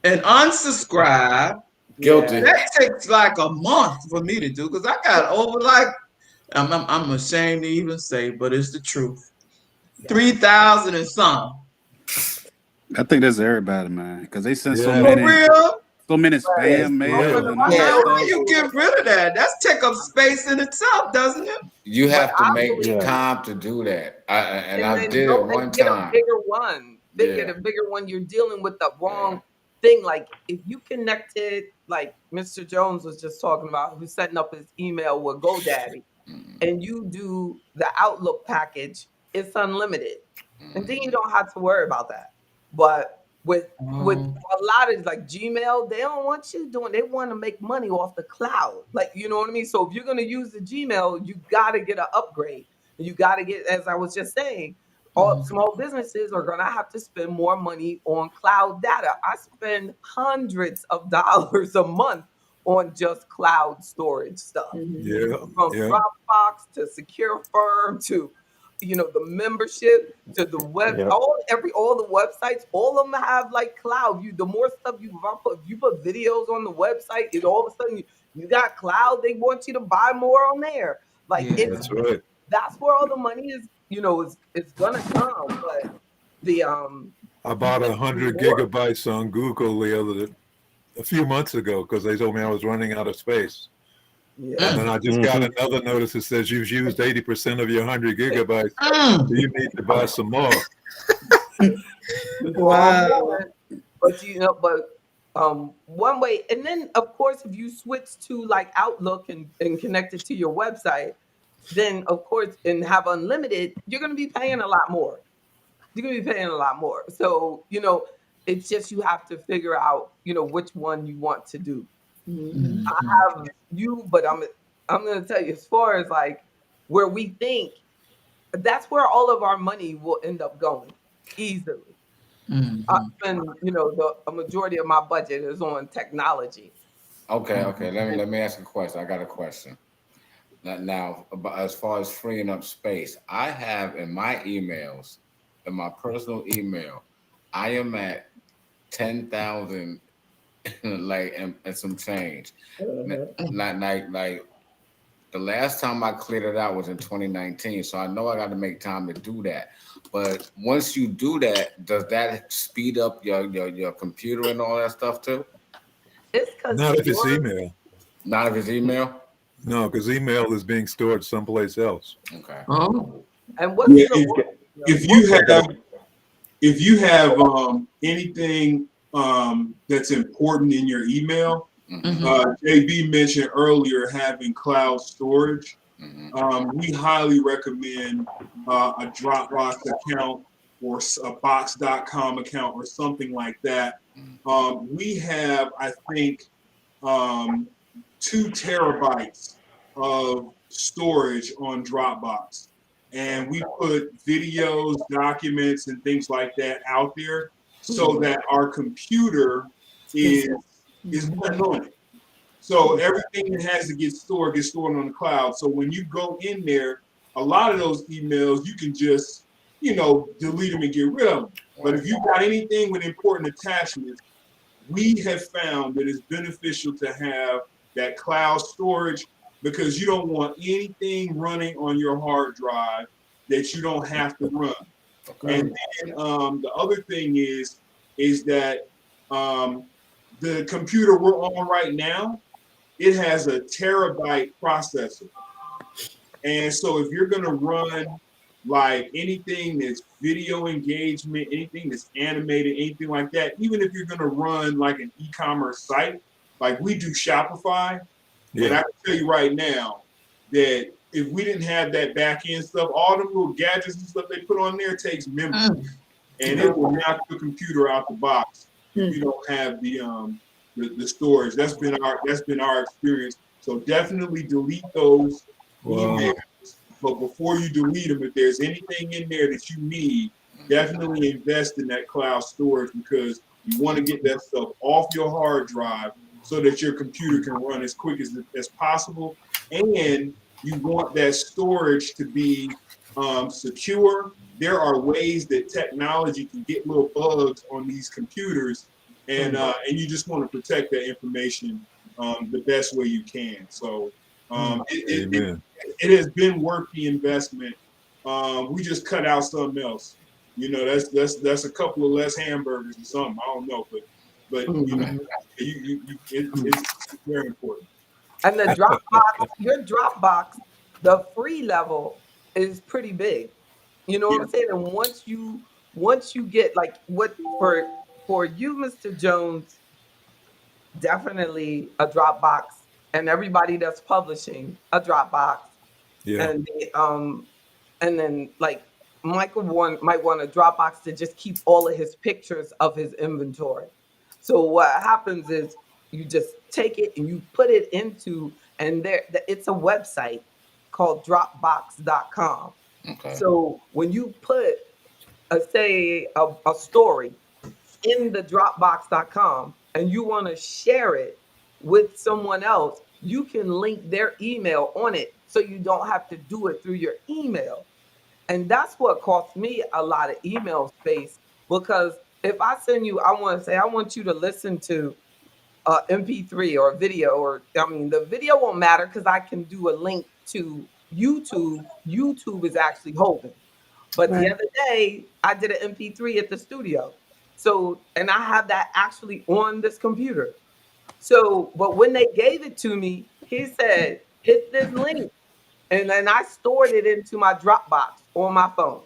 and unsubscribe. yeah. Guilty. That takes like a month for me to do because I got over like I'm ashamed to even say, but it's the truth. 3,000 and some. I think that's everybody, man, because they send so Yeah, For many, real? Yes. spam yeah. mail and I all that Yeah. How know do stuff. you get rid of that? That's take up space in itself, doesn't it? You but have to I make Yeah. believe, time to do that. And and I then did it go and one get a time. bigger one. They get Yeah. a bigger one. You're dealing with the Yeah. wrong thing. Like if you connected, like Mr. Jones was just talking about, who's setting up his email with GoDaddy, Mhm. and you do the Outlook package, it's unlimited, and then you Mhm. don't have to worry about that. But with Oh. a lot of like Gmail, they don't want you doing. They want to make money off the cloud, like you know what I mean. So if you're gonna use the Gmail, you got to get an upgrade. You got to get, as I was just saying, all Mhm. small businesses are gonna have to spend more money on cloud data. I spend hundreds of dollars a month on just cloud storage stuff, Mhm. Yeah, from yeah, Dropbox to Secure Firm to the membership to the web, Yep. all the websites, all of them have like cloud. The more stuff if you put videos on the website, it all of a sudden you got cloud. They want you to buy more on there. Like Yeah. that's right. that's where all the money is. Is gonna come, but the I bought just do 100 more. gigabytes on Google a few months ago because they told me I was running out of space. Yeah. And then I just got Mm-hmm. another notice that says you've used 80% of your 100 gigabytes. Mm. So you need to buy some more. Tomorrow Wow. morning. But one way, and then of course, if you switch to like Outlook and connect it to your website, then of course, and have unlimited, you're gonna be paying a lot more. You're gonna be paying a lot more. So, it's just you have to figure out, which one you want to do. Mhm. I Mhm. have but I'm gonna tell you, as far as like where we think, that's where all of our money will end up going easily. I Mhm. spend, a majority of my budget is on technology. Okay. Okay. Let me And let me ask a question. I got a question. Now, as far as freeing up space, I have in my emails, in my personal email, I am at 10,000, like, and some change. Like the last time I cleared it out was in 2019, so I know I got to make time to do that. But once you do that, does that speed up your computer and all that stuff too? it's because Not if it's email. Not if it's email. No, because email is being stored someplace else. Okay. Oh, And what's Yeah, the if what, you have if you have anything that's important in your email, JB mentioned earlier having cloud storage. We highly recommend a Dropbox account or a Box.com account or something like that. We have, I think, 2 terabytes of storage on Dropbox. And we put videos, documents, and things like that out there so that our computer is running on it. So everything that has to get stored gets stored on the cloud. So when you go in there, a lot of those emails you can just, delete them and get rid of them. But if you've got anything with important attachments, we have found that it's beneficial to have that cloud storage because you don't want anything running on your hard drive that you don't have to run. Okay. And then the other thing is that the computer we're on right now, it has a terabyte processor. And so if you're going to run like anything that's video engagement, anything that's animated, anything like that, even if you're going to run like an e-commerce site, like we do Shopify, but I can tell you right now that if we didn't have that back end stuff, all them little gadgets and stuff they put on there takes memory. And it will knock your computer out the box if you don't have the storage. That's been our experience. So definitely delete those emails. But before you delete them, if there's anything in there that you need, definitely invest in that cloud storage because you want to get that stuff off your hard drive so that your computer can run as quick as possible. And you want that storage to be secure. There are ways that technology can get little bugs on these computers, and you just want to protect that information the best way you can. So it has been worth the investment. We just cut out something else. That's a couple of less hamburgers or something. I don't know, but it's very important. and the Dropbox, your Dropbox, the free level is pretty big. You know what I'm saying? And once you get like what for you, Mr. Jones, definitely a Dropbox, and everybody that's publishing a Dropbox, and and then like Michael might want a Dropbox to just keep all of his pictures of his inventory. So what happens is you just take it and you put it into, and it's a website called Dropbox.com. Okay. So when you put say a story in the Dropbox.com and you want to share it with someone else, you can link their email on it so you don't have to do it through your email. And that's what cost me a lot of email space because if I send you, I want you to listen to MP3 or video, or I mean, the video won't matter because I can do a link to YouTube. YouTube is actually holding. But the other day, I did an MP3 at the studio. So, and I have that actually on this computer. So, but when they gave it to me, he said, hit this link. And then I stored it into my Dropbox on my phone.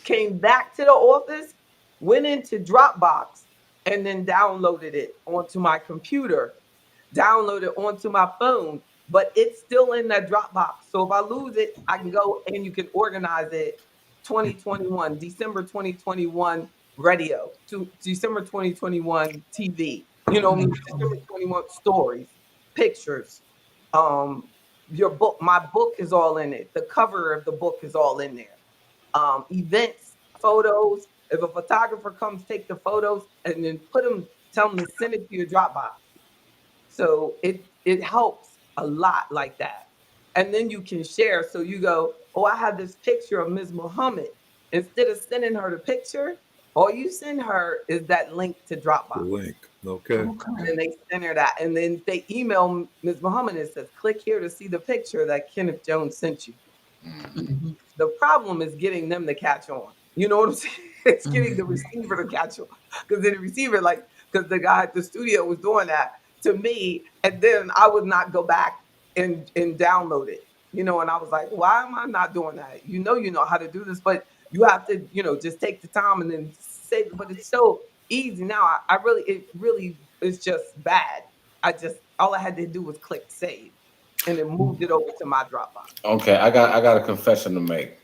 Came back to the office, went into Dropbox, and then downloaded it onto my computer, downloaded onto my phone, but it's still in that Dropbox. So if I lose it, I can go and you can organize it 2021, December 2021 radio to December 2021 TV. December 21 stories, pictures. Your book, my book is all in it. The cover of the book is all in there. Events, photos. If a photographer comes, take the photos and then tell them to send it to your Dropbox. So it helps a lot like that. And then you can share. So you go, oh, I have this picture of Ms. Muhammad. Instead of sending her the picture, all you send her is that link to Dropbox. The link. Okay. And they send her that. And then they email Ms. Muhammad and says, click here to see the picture that Kenneth Jones sent you. Mm-hmm. The problem is getting them to catch on. You know what I'm saying? It's getting the receiver to catch on. Because the receiver, because the guy at the studio was doing that to me, and then I would not go back and download it. And I was like, why am I not doing that? You know how to do this, but you have to, just take the time and then save it. But it's so easy now. It really is just bad. All I had to do was click save, and it moved it over to my Dropbox. Okay, I got a confession to make.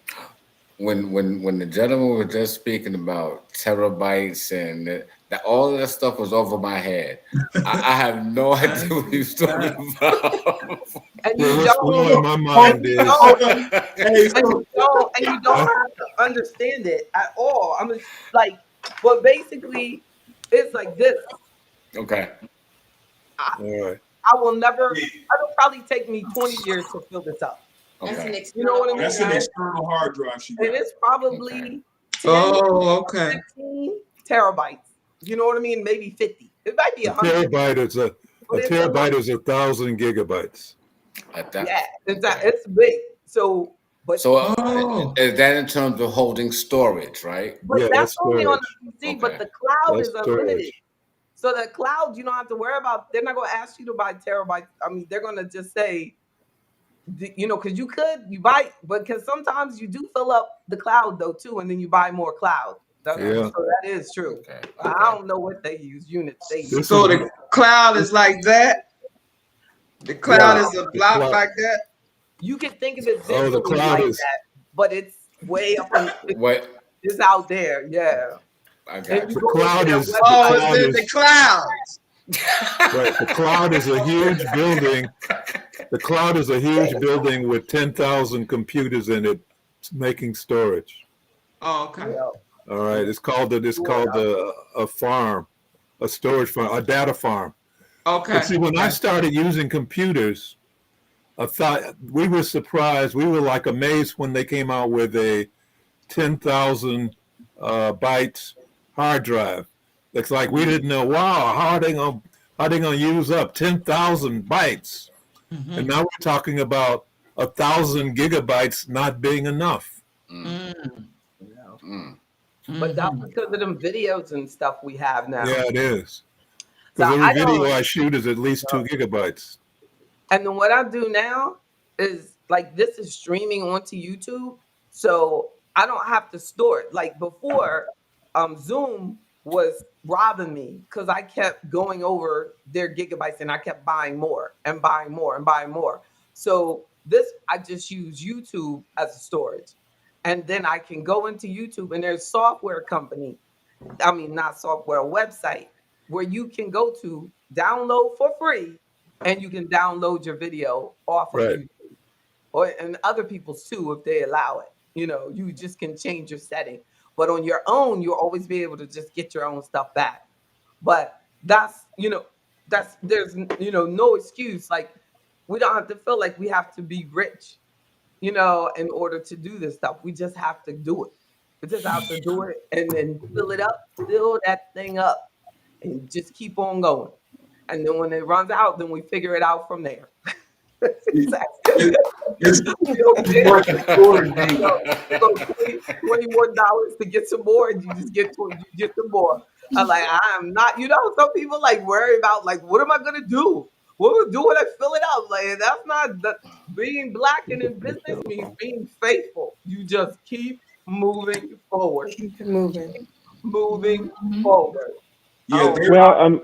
When the gentleman was just speaking about terabytes and that all of that stuff was over my head. I have no idea what he was talking about. And you Well, what's don't, blowing my mind is and you don't have to understand it at all. I mean, like, but basically, it's like this. Okay. all right. I will never. It'll probably take me 20 years to fill this up. That's an Okay. You know what I mean? That's an external hard drive she And got. it's probably 10, Oh, okay. 15 terabytes. You know what I mean? Maybe 50. It might be A 100. terabyte is a But it's terabyte lot. is 1,000 gigabytes. At that. Yeah, it's big. So, but So Oh. is that in terms of holding storage, right? Yeah, that's that's only on storage. the PC. Okay. But the cloud That's is unlimited. storage. So the cloud, you don't have to worry about. They're not going to ask you to buy terabytes. I mean, they're going to just say, because you buy, but because sometimes you do fill up the cloud though too, and then you buy more cloud. Yeah. So that is true. Okay. I don't know what they use units. They use. This So is the cloud is like that? The cloud Yeah, is a the block cloud- like that? You can think of it Oh, the visually cloud like is- that, but it's way up on. Wait, It's out there, yeah. I And got you the you. go into cloud their is website. Oh, cloud it's in is- the clouds. right. The cloud is a huge building. The cloud is a huge building with 10,000 computers in it, making storage. Oh, okay. Yeah. All right. It's called a farm, a storage farm, a data farm. Okay. But see, when I Okay. started using computers, I thought we were surprised. We were like amazed when they came out with a 10,000 bytes hard drive. It's like we didn't know. Wow, how are they gonna use up 10,000 bytes? Mhm. And now we're talking about 1,000 gigabytes not being enough. Mm. Mm. But that's Mhm. because of them videos and stuff we have now. Yeah, it is. So Because I every video don't. I shoot is at least 2 gigabytes. And then what I do now is like this is streaming onto YouTube, so I don't have to store it. Like before, Zoom was robbing me because I kept going over their gigabytes and I kept buying more and buying more and buying more. So this I just use YouTube as a storage, and then I can go into YouTube and there's software company. I mean, not software, a website where you can go to download for free and you can download your video off of Right. YouTube and other people's too if they allow it. You just can change your setting. But on your own, you'll always be able to just get your own stuff back. But there's no excuse. Like we don't have to feel like we have to be rich, in order to do this stuff. We just have to do it. We just have to do it and then fill that thing up and just keep on going. And then when it runs out, then we figure it out from there. Exactly. It's more storage than- So $20 more to get some more, and you get some more. I'm like, I'm not, some people like worry about like, what am I gonna do? What will I do when I fill it up? Like that's not being black and in business means being faithful. You just keep moving forward. Keep it moving. Moving forward. Yeah, Oh, there- Well,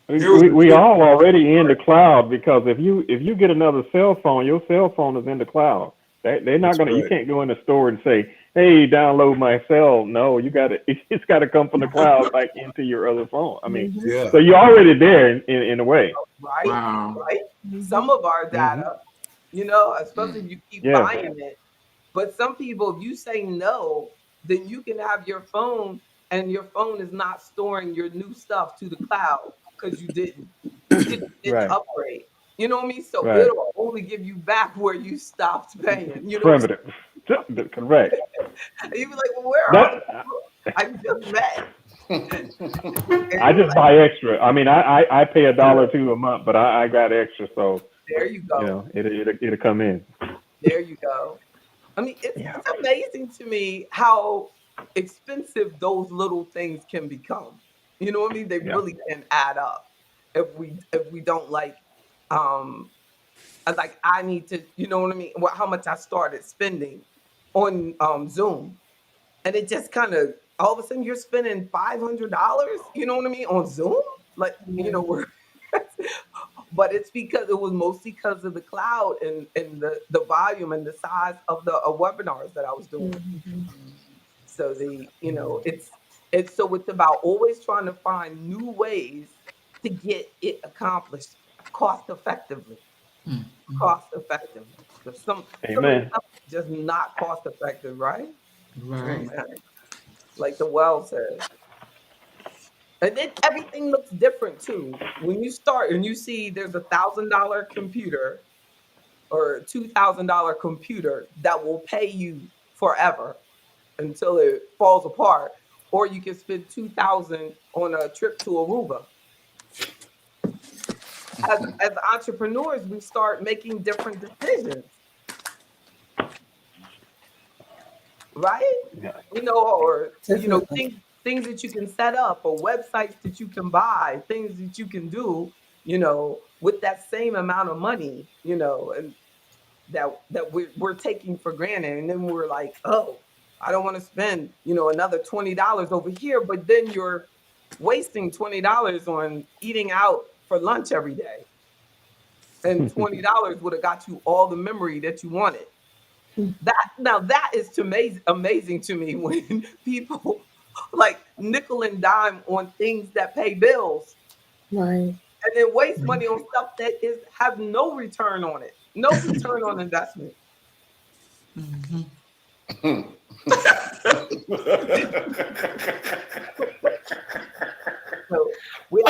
There was we a- all already in the cloud because if you get another cell phone, your cell phone is in the cloud. They're not That's gonna. You right. can't go in the store and say, "Hey, download my cell." No, you got to. It's got to come from the cloud, like into your other phone. I mean, Yeah. so you're already there in a way. right? Wow. Right? Some of our data, especially if you keep Yeah. buying it. But some people, if you say no, then you can have your phone and your phone is not storing your new stuff to the cloud because you didn't Right. upgrade. You know what I mean? So Right. it'll only give you back where you stopped paying. You know what I'm Primitive. Correct. saying? You be like, well, where are That, I just met. I just buy extra. I mean, I pay $1 a month, but I got extra, so There you go. it'll come in. There you go. I mean, it's amazing to me how expensive those little things can become. You know what I mean? They Yeah. really can add up if we don't like like I need to, you know what I mean? How much I started spending on Zoom, and it just kind of all of a sudden you're spending $500, you know what I mean, on Zoom, like we're but it's because it was mostly because of the cloud and the volume and the size of the webinars that I was doing. So it's so it's about always trying to find new ways to get it accomplished cost effectively. Cost effectively. Because some of the Amen. stuff is just not cost effective, right? Right. Like the well said. And then everything looks different too. When you start and you see there's $1,000 computer or $2,000 computer that will pay you forever until it falls apart, or you can spend 2,000 on a trip to Aruba. As entrepreneurs, we start making different decisions, right? Yeah. Or Definitely. things that you can set up, or websites that you can buy, things that you can do, with that same amount of money, and that we're taking for granted, and then we're like, oh, I don't want to spend another $20 over here, but then you're wasting $20 on eating out for lunch every day, and $20 would have got you all the memory that you wanted. That is amazing to me when people like nickel and dime on things that pay bills, Right. and then waste money on stuff that have no return on it, no return on investment. So we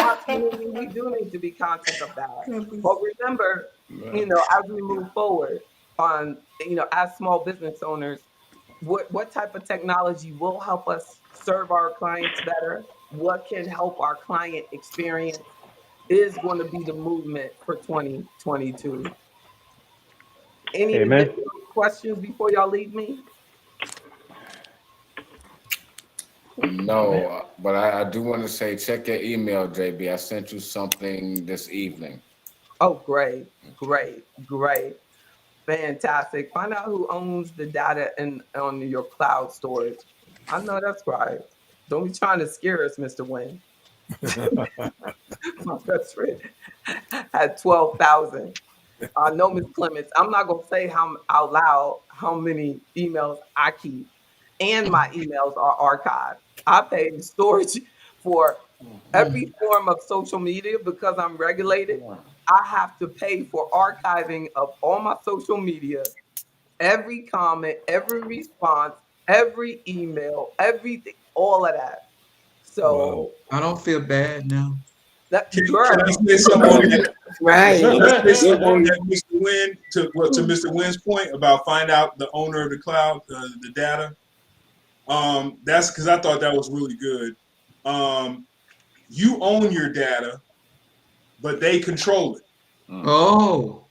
do need to be conscious of that. But remember, as we move forward on, as small business owners, what type of technology will help us serve our clients better? What can help our client experience is going to be the movement for 2022. Any Amen. additional questions before y'all leave me? No, but I do want to say, check your email, JB. I sent you something this evening. Oh, great, great, great. Fantastic. Find out who owns the data on your cloud storage. I know that's right. Don't be trying to scare us, Mr. Wynn. My best friend had 12,000. No, Ms. Clements, I'm not going to say out loud how many emails I keep, and my emails are archived. I pay storage for every form of social media because I'm regulated. I have to pay for archiving of all my social media, every comment, every response, every email, everything, all of that. So I don't feel bad now. that Can girl, I say something on that? Right. Can I say something on that, Mr. Wynn, to Mr. Wynn's point about find out the owner of the cloud, the data? That's because I thought that was really good. You own your data, but they control it. Oh,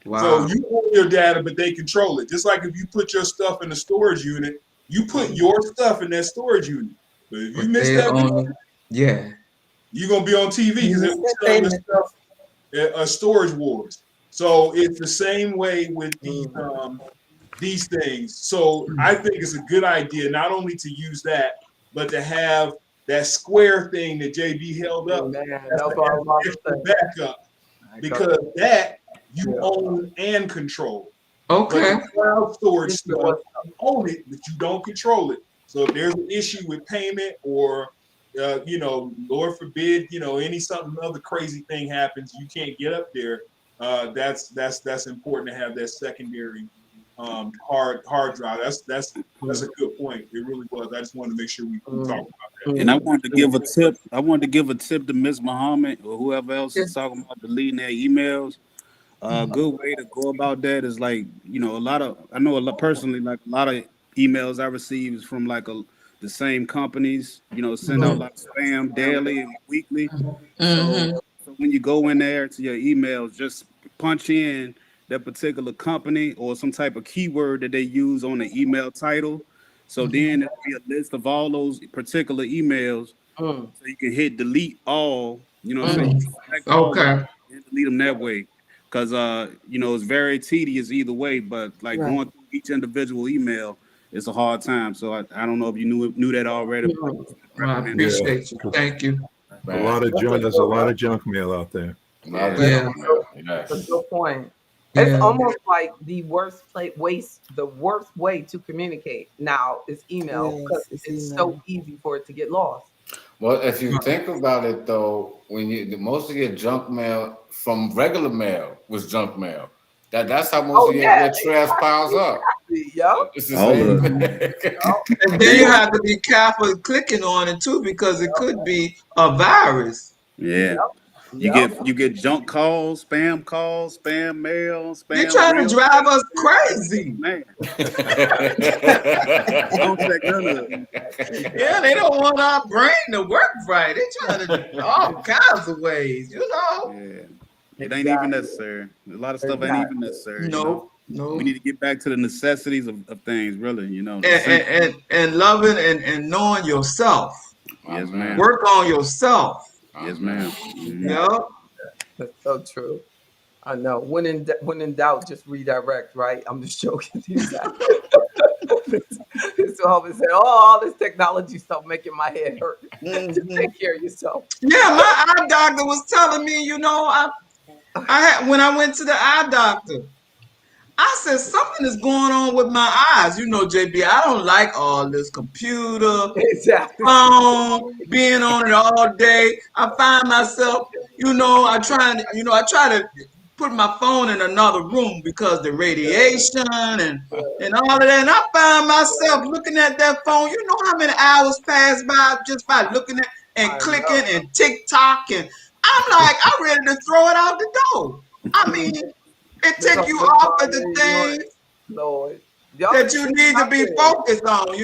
So wow. you own your data, but they control it. Just like if you put your stuff in the storage unit, you put your stuff in that storage unit. But if you But miss they that own video, it. Yeah. you're gonna be on TV because they're selling this stuff storage wars. So it's the same way with these things. So I think it's a good idea not only to use that, but to have that square thing that JB held up. man, That's that's to what I have was about to extra say. backup because that you own and control. But Okay. the cloud storage This is stuff, what- you own it, but you don't control it. So if there's an issue with payment or Lord forbid, any something other crazy thing happens, you can't get up there. That's important to have that secondary hard drive. That's a good point. It really was. I just wanted to make sure we talked about that. And I wanted to give a tip. I wanted to give a tip to Miss Muhammad or whoever else is talking about deleting their emails. A good way to go about that is like, I know a lot personally, like a lot of emails I receive is from like the same companies, send out like spam daily and weekly. So when you go in there to your emails, just punch in that particular company or some type of keyword that they use on the email title. So then it'll be a list of all those particular emails. So you can hit delete all, so you can select all of them Okay. and delete them that way. because it's very tedious either way. But like Right. going through each individual email, it's a hard time. So I don't know if you knew that already. But Well, I appreciate you. Thank you. A lot of junk. There's a lot of junk mail out there. Yeah. That's a good point. Yeah. It's almost like the worst way to communicate now is email, because Yes, it's email. so easy for it to get lost. Well, if you think about it, though, when most of your junk mail from regular mail was junk mail. That's how most of your trash piles up. Yep. It's the All same of thing. And then you have to be careful clicking on it too, because it could be a virus. Yeah. You get junk calls, spam mail, spam. You're trying to drive us crazy. Man. Don't check none of it. Yeah, they don't want our brain to work right. They're trying to all kinds of ways, Yeah. It ain't even necessary. A lot of stuff ain't even necessary. No. We need to get back to the necessities of things, really, And loving and knowing yourself. Yes, ma'am. Work on yourself. Yes, ma'am. Yep. That's so true. I know. When in doubt, just redirect, right? I'm just joking. So I always say, all this technology stuff making my head hurt. Just take care of yourself. Yeah, my eye doctor was telling me, I had when I went to the eye doctor, I said something is going on with my eyes. JB, I don't like all this computer, phone, being on it all day. I find myself, I try to put my phone in another room because the radiation and all of that. And I find myself looking at that phone. You know how many hours pass by just by looking at and clicking and TikTok, and I'm like, I'm ready to throw it out the door. I mean, it take you off of the things that you need to be focused on.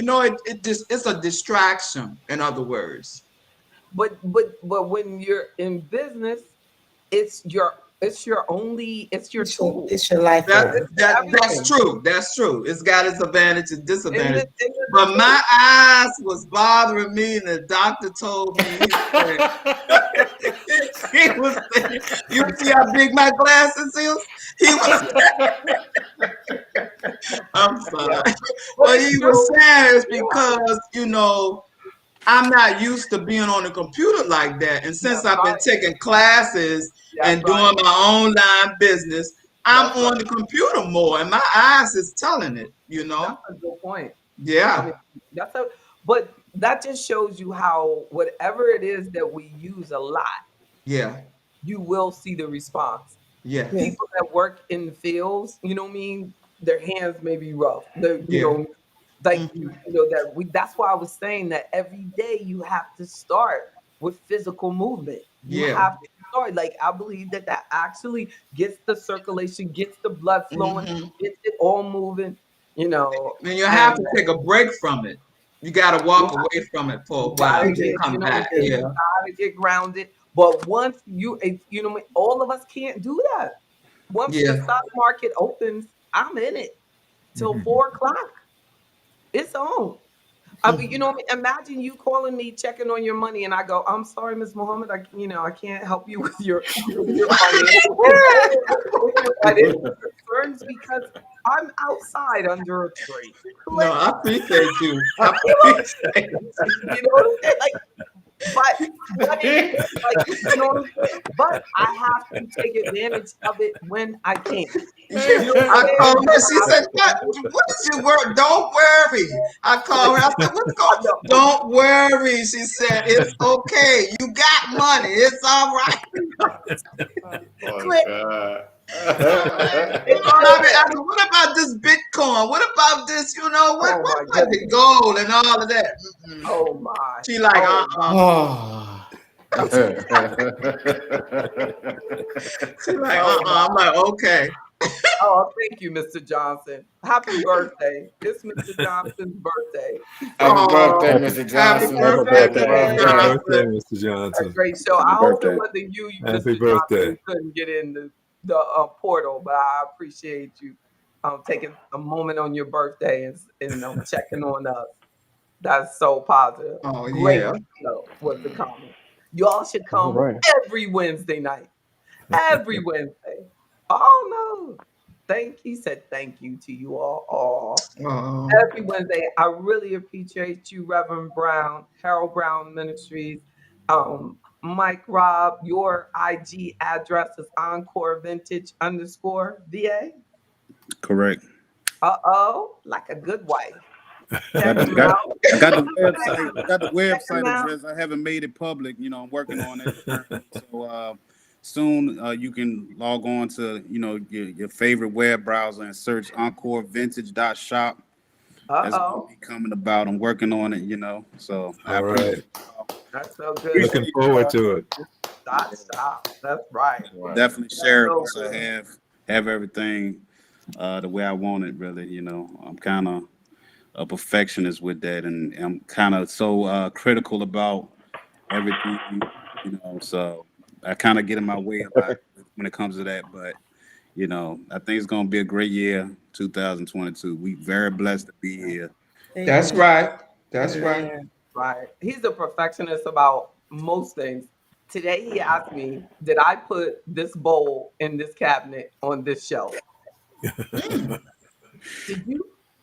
It's a distraction, in other words. But when you're in business, it's your tool. It's your life. That's true. That's true. It's got its advantage and disadvantage. But my eyes was bothering me, and the doctor told me, he was saying, you see how big my glasses is? He was I'm sorry. But he was saying it's because, I'm not used to being on the computer like that. And since I've been taking classes and doing my online business, I'm on the computer more, and my eyes is telling it, That's a good point. Yeah. But that just shows you how whatever it is that we use a lot, you will see the response. Yeah. People that work in the fields, their hands may be rough. That's why I was saying that every day you have to start with physical movement. You have to start. Like, I believe that actually gets the circulation, gets the blood flowing, gets it all moving, And you have to take a break from it. You got to walk away from it for a while and come back. You gotta get grounded. But once all of us can't do that. Once the stock market opens, I'm in it till 4:00. It's on. I mean, imagine you calling me, checking on your money, and I go, "I'm sorry, Ms. Muhammad, I can't help you with your financial concerns because I'm outside under a tree." No, I appreciate you. But I have to take advantage of it when I can. I called her. She said, "What is your word? Don't worry." I called her. I said, "What's going on?" "Don't worry." She said, "It's okay. You got money. It's all right." God. What about this Bitcoin? What about this? What about the gold and all of that? Oh my! She like, She like, I'm like, okay. Oh, thank you, Mr. Johnson. Happy birthday! It's Mr. Johnson's birthday. Happy birthday, Mr. Johnson. Happy birthday, Happy birthday, Mr. Johnson. A great show. I hope it wasn't you, Happy Mr. birthday. Johnson, couldn't get in the portal, but I appreciate you taking a moment on your birthday and checking on us. That's so positive. Oh, Great yeah. show was the comment. Y'all should come every Wednesday night. Every Wednesday. Oh no. He said thank you to you all. Oh, Every Wednesday. I really appreciate you, Reverend Brown, Harold Brown Ministries. Mike Rob, your IG address is Encore Vintage underscore VA. Correct. Like a good wife. Check Got, him got, out. I got the website. I got the Check him website out. address. I haven't made it public. I'm working on it currently. So soon you can log on to your favorite web browser and search EncoreVintage.shop. That's gonna be coming about. I'm working on it. So I All right. appreciate That's so good. Looking forward to it. Stop. That's right. definitely share it So once I good. have everything the way I want it. Really, I'm kind of a perfectionist with that, and I'm kind of so critical about everything. So I kind of get in my way a lot when it comes to that. But I think it's gonna be a great year, 2022. We very blessed to be here. that's right. That's right. Amen. Right. He's a perfectionist about most things. Today he asked me, did I put this bowl in this cabinet on this shelf?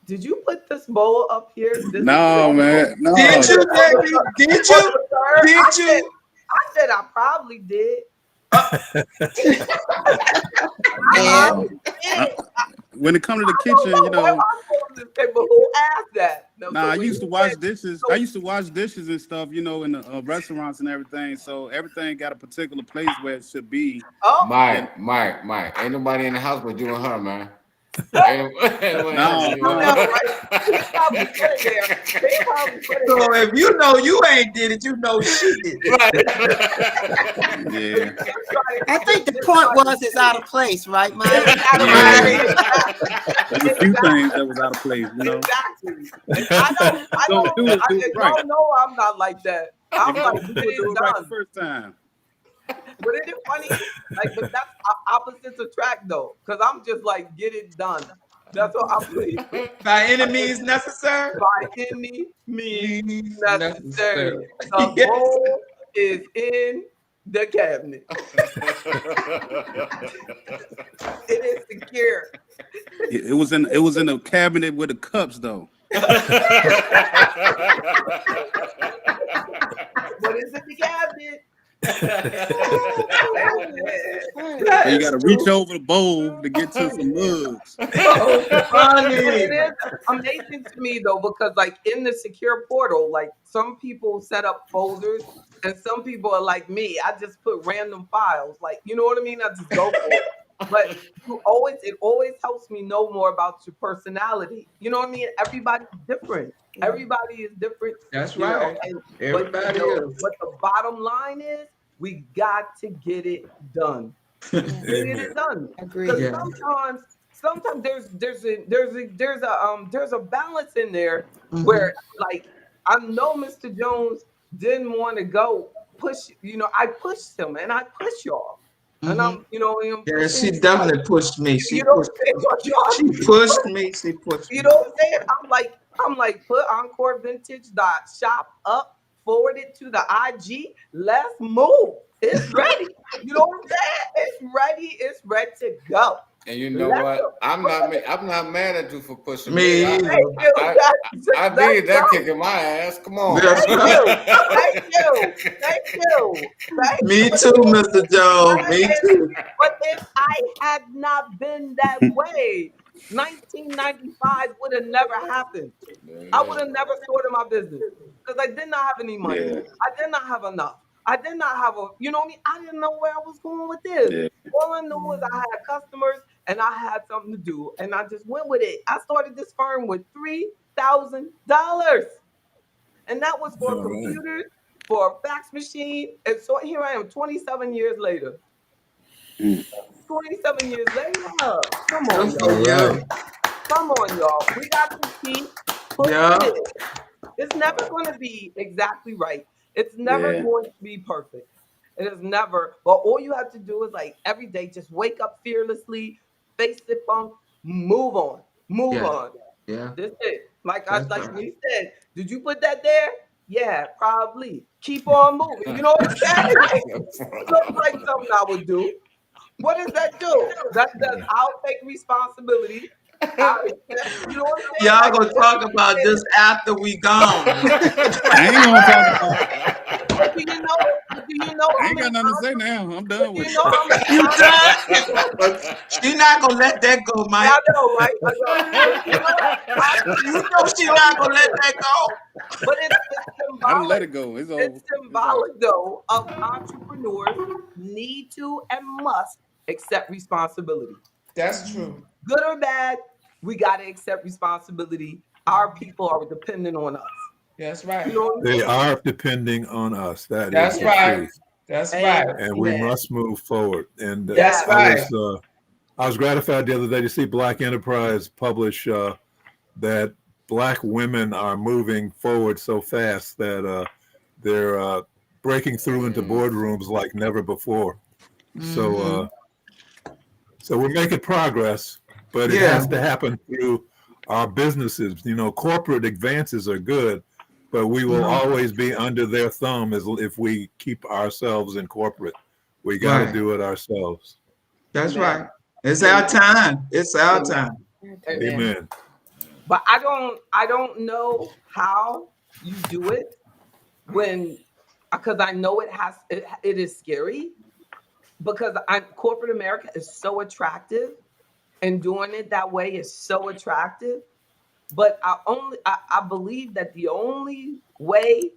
Did you put this bowl up here? No, man, no. Did you, baby? Did you? Did you? I said I probably did. And When it comes to the kitchen, But who asked that? No, Nah, so I when used to you wash said- dishes. I used to wash dishes and stuff, in the restaurants and everything. So everything got a particular place where it should be. Oh, Mike. Ain't nobody in the house but you and her, man. Ain't nobody in the house but you and no, her. right? They probably put it there. They probably put it So there. if you know you ain't did it, you know she did it. Yeah. I think the point was it's out of place, right, Mike? Yeah. There's a few things that was out of place, Exactly. I Don't do it right. Y'all know I'm not like that. I'm If you like, don't get do it it right the done. first time. But isn't it funny? But that's opposites attract though, because I'm just like, get it done. That's what I believe. By any means necessary. By any means necessary. Necessary. The Yes. bowl is in the cabinet. It is secure. It was in a cabinet with the cups though. But it's in the cabinet. So you gotta reach over the bowl to get to some mugs. But it is amazing to me though, because like in the secure portal, like some people set up folders and some people are like me. I just put random files, like you know what I mean? I just go for it. But it always helps me know more about your personality. You know what I mean? Everybody's different. Everybody is different. That's you know, right. and- Everybody is. But the bottom line is we got to get it done. Get it done. Agreed. Because Yeah. sometimes there's a balance in there where like I know Mr. Jones didn't want to go push, I pushed him and I push y'all. And I'm, Yeah, she definitely pushed me. She you know pushed what I'm saying? She pushed me. She pushed me. You know what I'm saying? I'm like, put Encore Vintage shop up, forward it to the IG. Let's move. It's ready. You know what I'm saying? It's ready. It's ready to go. And you know Let's what? go. I'm not mad at you for pushing Me me. either. I did that kicking my ass. Come on. That's Thank you. Me too, Mr. Joe. Me too. But if I had not been that way, 1995 would have never happened. I would have never started my business because I did not have any money. Yeah. I did not have enough. I did not have you know what I mean? I didn't know where I was going with this. Yeah. All I knew was I had customers and I had something to do, and I just went with it. I started this firm with $3,000, and that was for computers, for a fax machine, and so here I am, 27 years later. 27 years later, come on, y'all. Come on, y'all. We got to keep pushing it. It's never going to be exactly right. It's never going to be perfect. It is never. But all you have to do is like every day, just wake up fearlessly, face the funk, move on, move on. Yeah. That's it. Like we said, did you put that there? Yeah, probably. Keep on moving. You know what I'm saying? Looks like something I would do. What does that do? That says I'll take responsibility. I accept, you know what I'm saying? Y'all gonna talk about this after we gone. I ain't gonna talk about it. But do you know? But do you know I how ain't many? got nothing to say now. I'm done Do with you it. know how many? You done? But she not gonna let that go, Mike. I know, right? I know. But you know what? You know she not gonna let that go. But it's I didn't let symbolic. it go. It's over. It's It's over. symbolic, though, of entrepreneurs need to and must accept responsibility. That's true. Good or bad, we got to accept responsibility. Our people are dependent on us. That's right. You know what I'm They saying? are depending on us. That is That's the right. truth, That's And right. and we must move forward. And yeah, That's right. I was gratified the other day to see Black Enterprise publish that Black women are moving forward so fast that they're breaking through into boardrooms like never before. So, so we're making progress, but it Yeah. has to happen through our businesses. You know, corporate advances are good, but we will always be under their thumb as if we keep ourselves in corporate. We got to Right. do it ourselves. That's amen. right. It's our time. It's our time. Amen. Amen. But I don't know how you do it when, because I know it is scary, because corporate America is so attractive, and doing it that way is so attractive. But I believe that the only way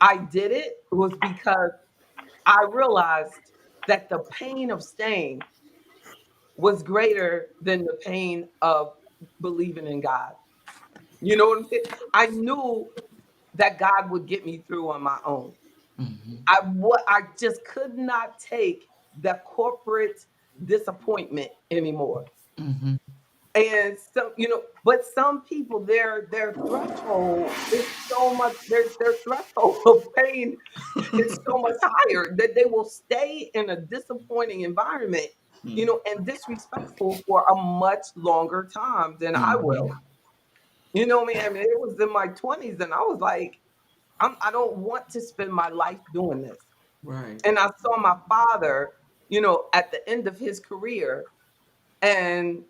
I did it was because I realized that the pain of staying was greater than the pain of believing in God. You know what I'm saying? I knew that God would get me through on my own. I just could not take the corporate disappointment anymore. And some, but some people, their threshold is so much, their threshold of pain is so much higher that they will stay in a disappointing environment, and disrespectful for a much longer time than I will. You know what I mean? I mean, it was in my 20s, and I was like, I don't want to spend my life doing this. Right. And I saw my father, at the end of his career, and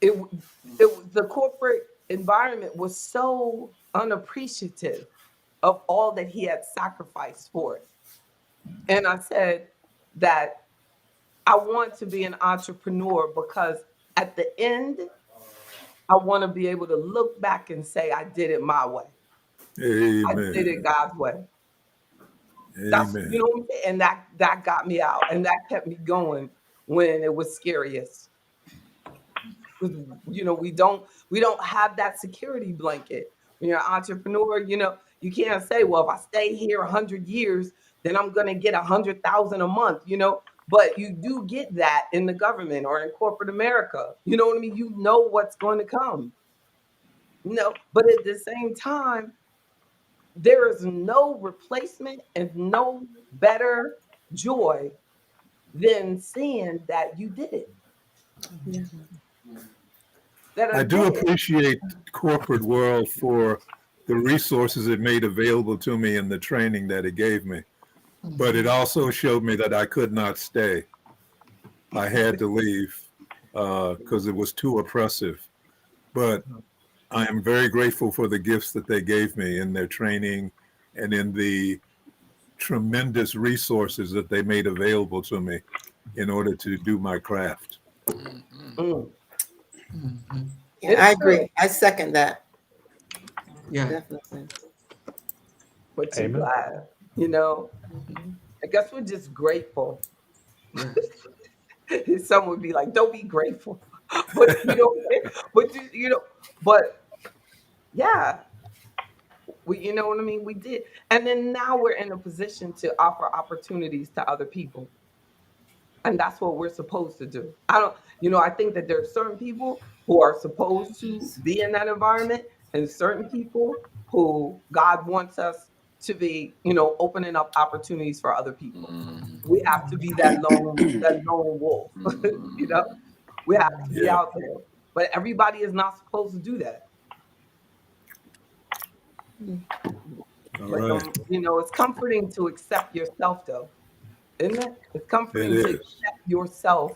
it the corporate environment was so unappreciative of all that he had sacrificed for it. And I said that I want to be an entrepreneur because at the end, I want to be able to look back and say I did it my way. I did it Amen. God's way. That's, Amen. what I'm saying? And that got me out, and that kept me going when it was scariest. 'Cause, we don't have that security blanket. When you're an entrepreneur, you can't say, well, if I stay here 100 years, then I'm gonna get 100,000 a month, but you do get that in the government or in corporate America. You know what I mean? You know what's going to come. No, but at the same time, there is no replacement and no better joy than seeing that you did it. That I I do did it. appreciate corporate world for the resources it made available to me and the training that it gave me. But it also showed me that I could not stay. I had to leave because it was too oppressive. But I am very grateful for the gifts that they gave me in their training and in the tremendous resources that they made available to me in order to do my craft. Mm. Yeah, I agree. I second that. Yeah. Definitely. We're too Amen. glad. I guess we're just grateful. Some would be like, "Don't be grateful," but but yeah, you know what I mean. We did, and then now we're in a position to offer opportunities to other people, and that's what we're supposed to do. I think that there are certain people who are supposed to be in that environment, and certain people who God wants us to be, opening up opportunities for other people. We have to be that lone wolf. you know, we have to be Yeah. out there. But everybody is not supposed to do that. All But right. it's comforting to accept yourself though. isn't it? It's It comforting to is. accept yourself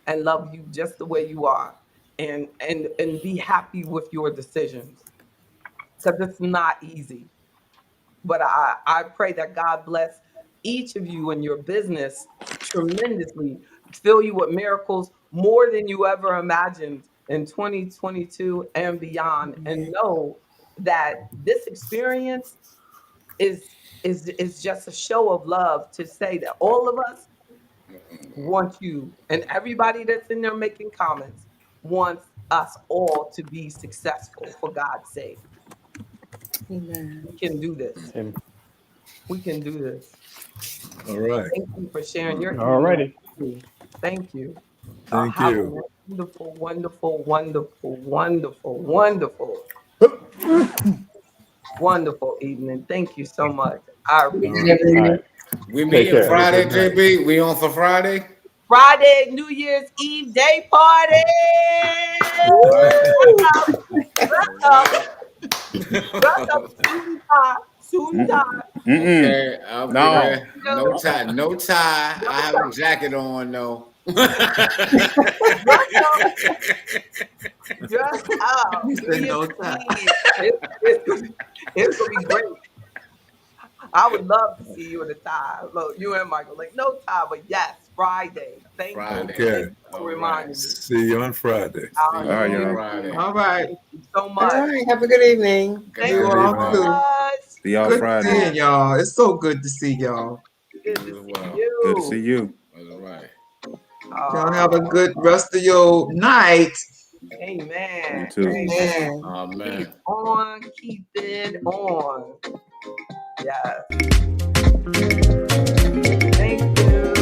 and love you just the way you are, and be happy with your decisions, because it's not easy. But I pray that God bless each of you and your business tremendously, fill you with miracles more than you ever imagined in 2022 and beyond. And know that this experience is just a show of love, to say that all of us want you, and everybody that's in there making comments wants us all to be successful for God's sake. Amen. We can do this. And We can do this. All right. Thank you for sharing your all evening righty. with me. Thank you. Thank Have a you. wonderful, wonderful, wonderful, wonderful, wonderful, wonderful evening. Thank you so much. I All appreciate right. it. All right. We Take meeting care. Have a Friday, good night. JB. We on for Friday. Friday, New Year's Eve day party. All Dress up, right. dress up, suit and tie, suit and tie. Mm-mm. Okay, I'll be No. there. No tie, no tie. No I have a jacket on though. Dress up, dress up. He New said Year's no time. Eve. It's gonna be great. I would love to see you in a tie. Look, you and Michael, like no tie, but yes, Friday. Thank you. Friday. Thank Okay. you for All right. reminding me. See you on Friday. See Our you All right, New on y'all. Year's Friday. Eve. All right. Thank you so All much. right. Have a good evening. Thank You you Good so all evening. too. much. See y'all Good Friday. seeing y'all. It's so good to see y'all. Good You to as see well. Good to see you. you. All right. Y'all have a good Oh, rest of your night. You amen. too. Amen. Amen. Keep Amen. on keeping on. Yes. Thank you.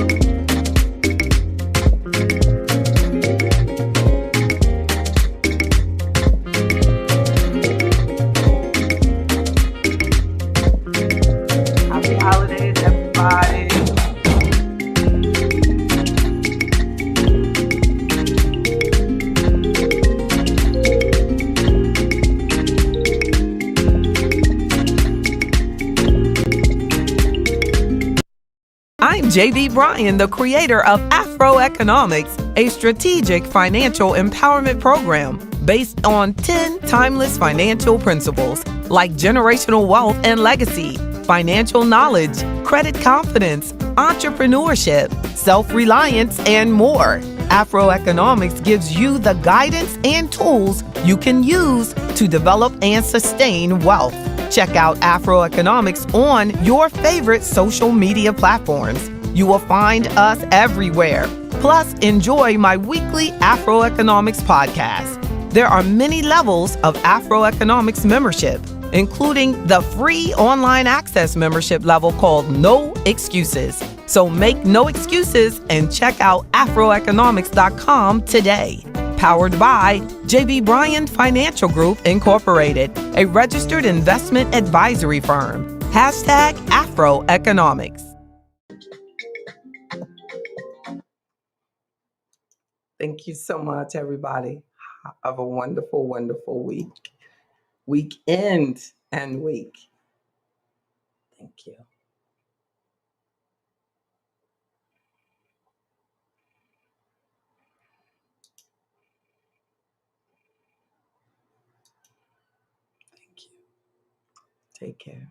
Happy holidays, everybody. I'm JB Bryan, the creator of AfroEconomics, a strategic financial empowerment program based on 10 timeless financial principles like generational wealth and legacy, financial knowledge, credit confidence, entrepreneurship, self-reliance, and more. AfroEconomics gives you the guidance and tools you can use to develop and sustain wealth. Check out AfroEconomics on your favorite social media platforms. You will find us everywhere. Plus, enjoy my weekly AfroEconomics podcast. There are many levels of AfroEconomics membership, including the free online access membership level called No Excuses. So make no excuses and check out AfroEconomics.com today. Powered by JB Bryan Financial Group Incorporated, a registered investment advisory firm. Hashtag AfroEconomics. Thank you so much, everybody. Have a wonderful, wonderful weekend and week. Thank you. Thank you. Take care.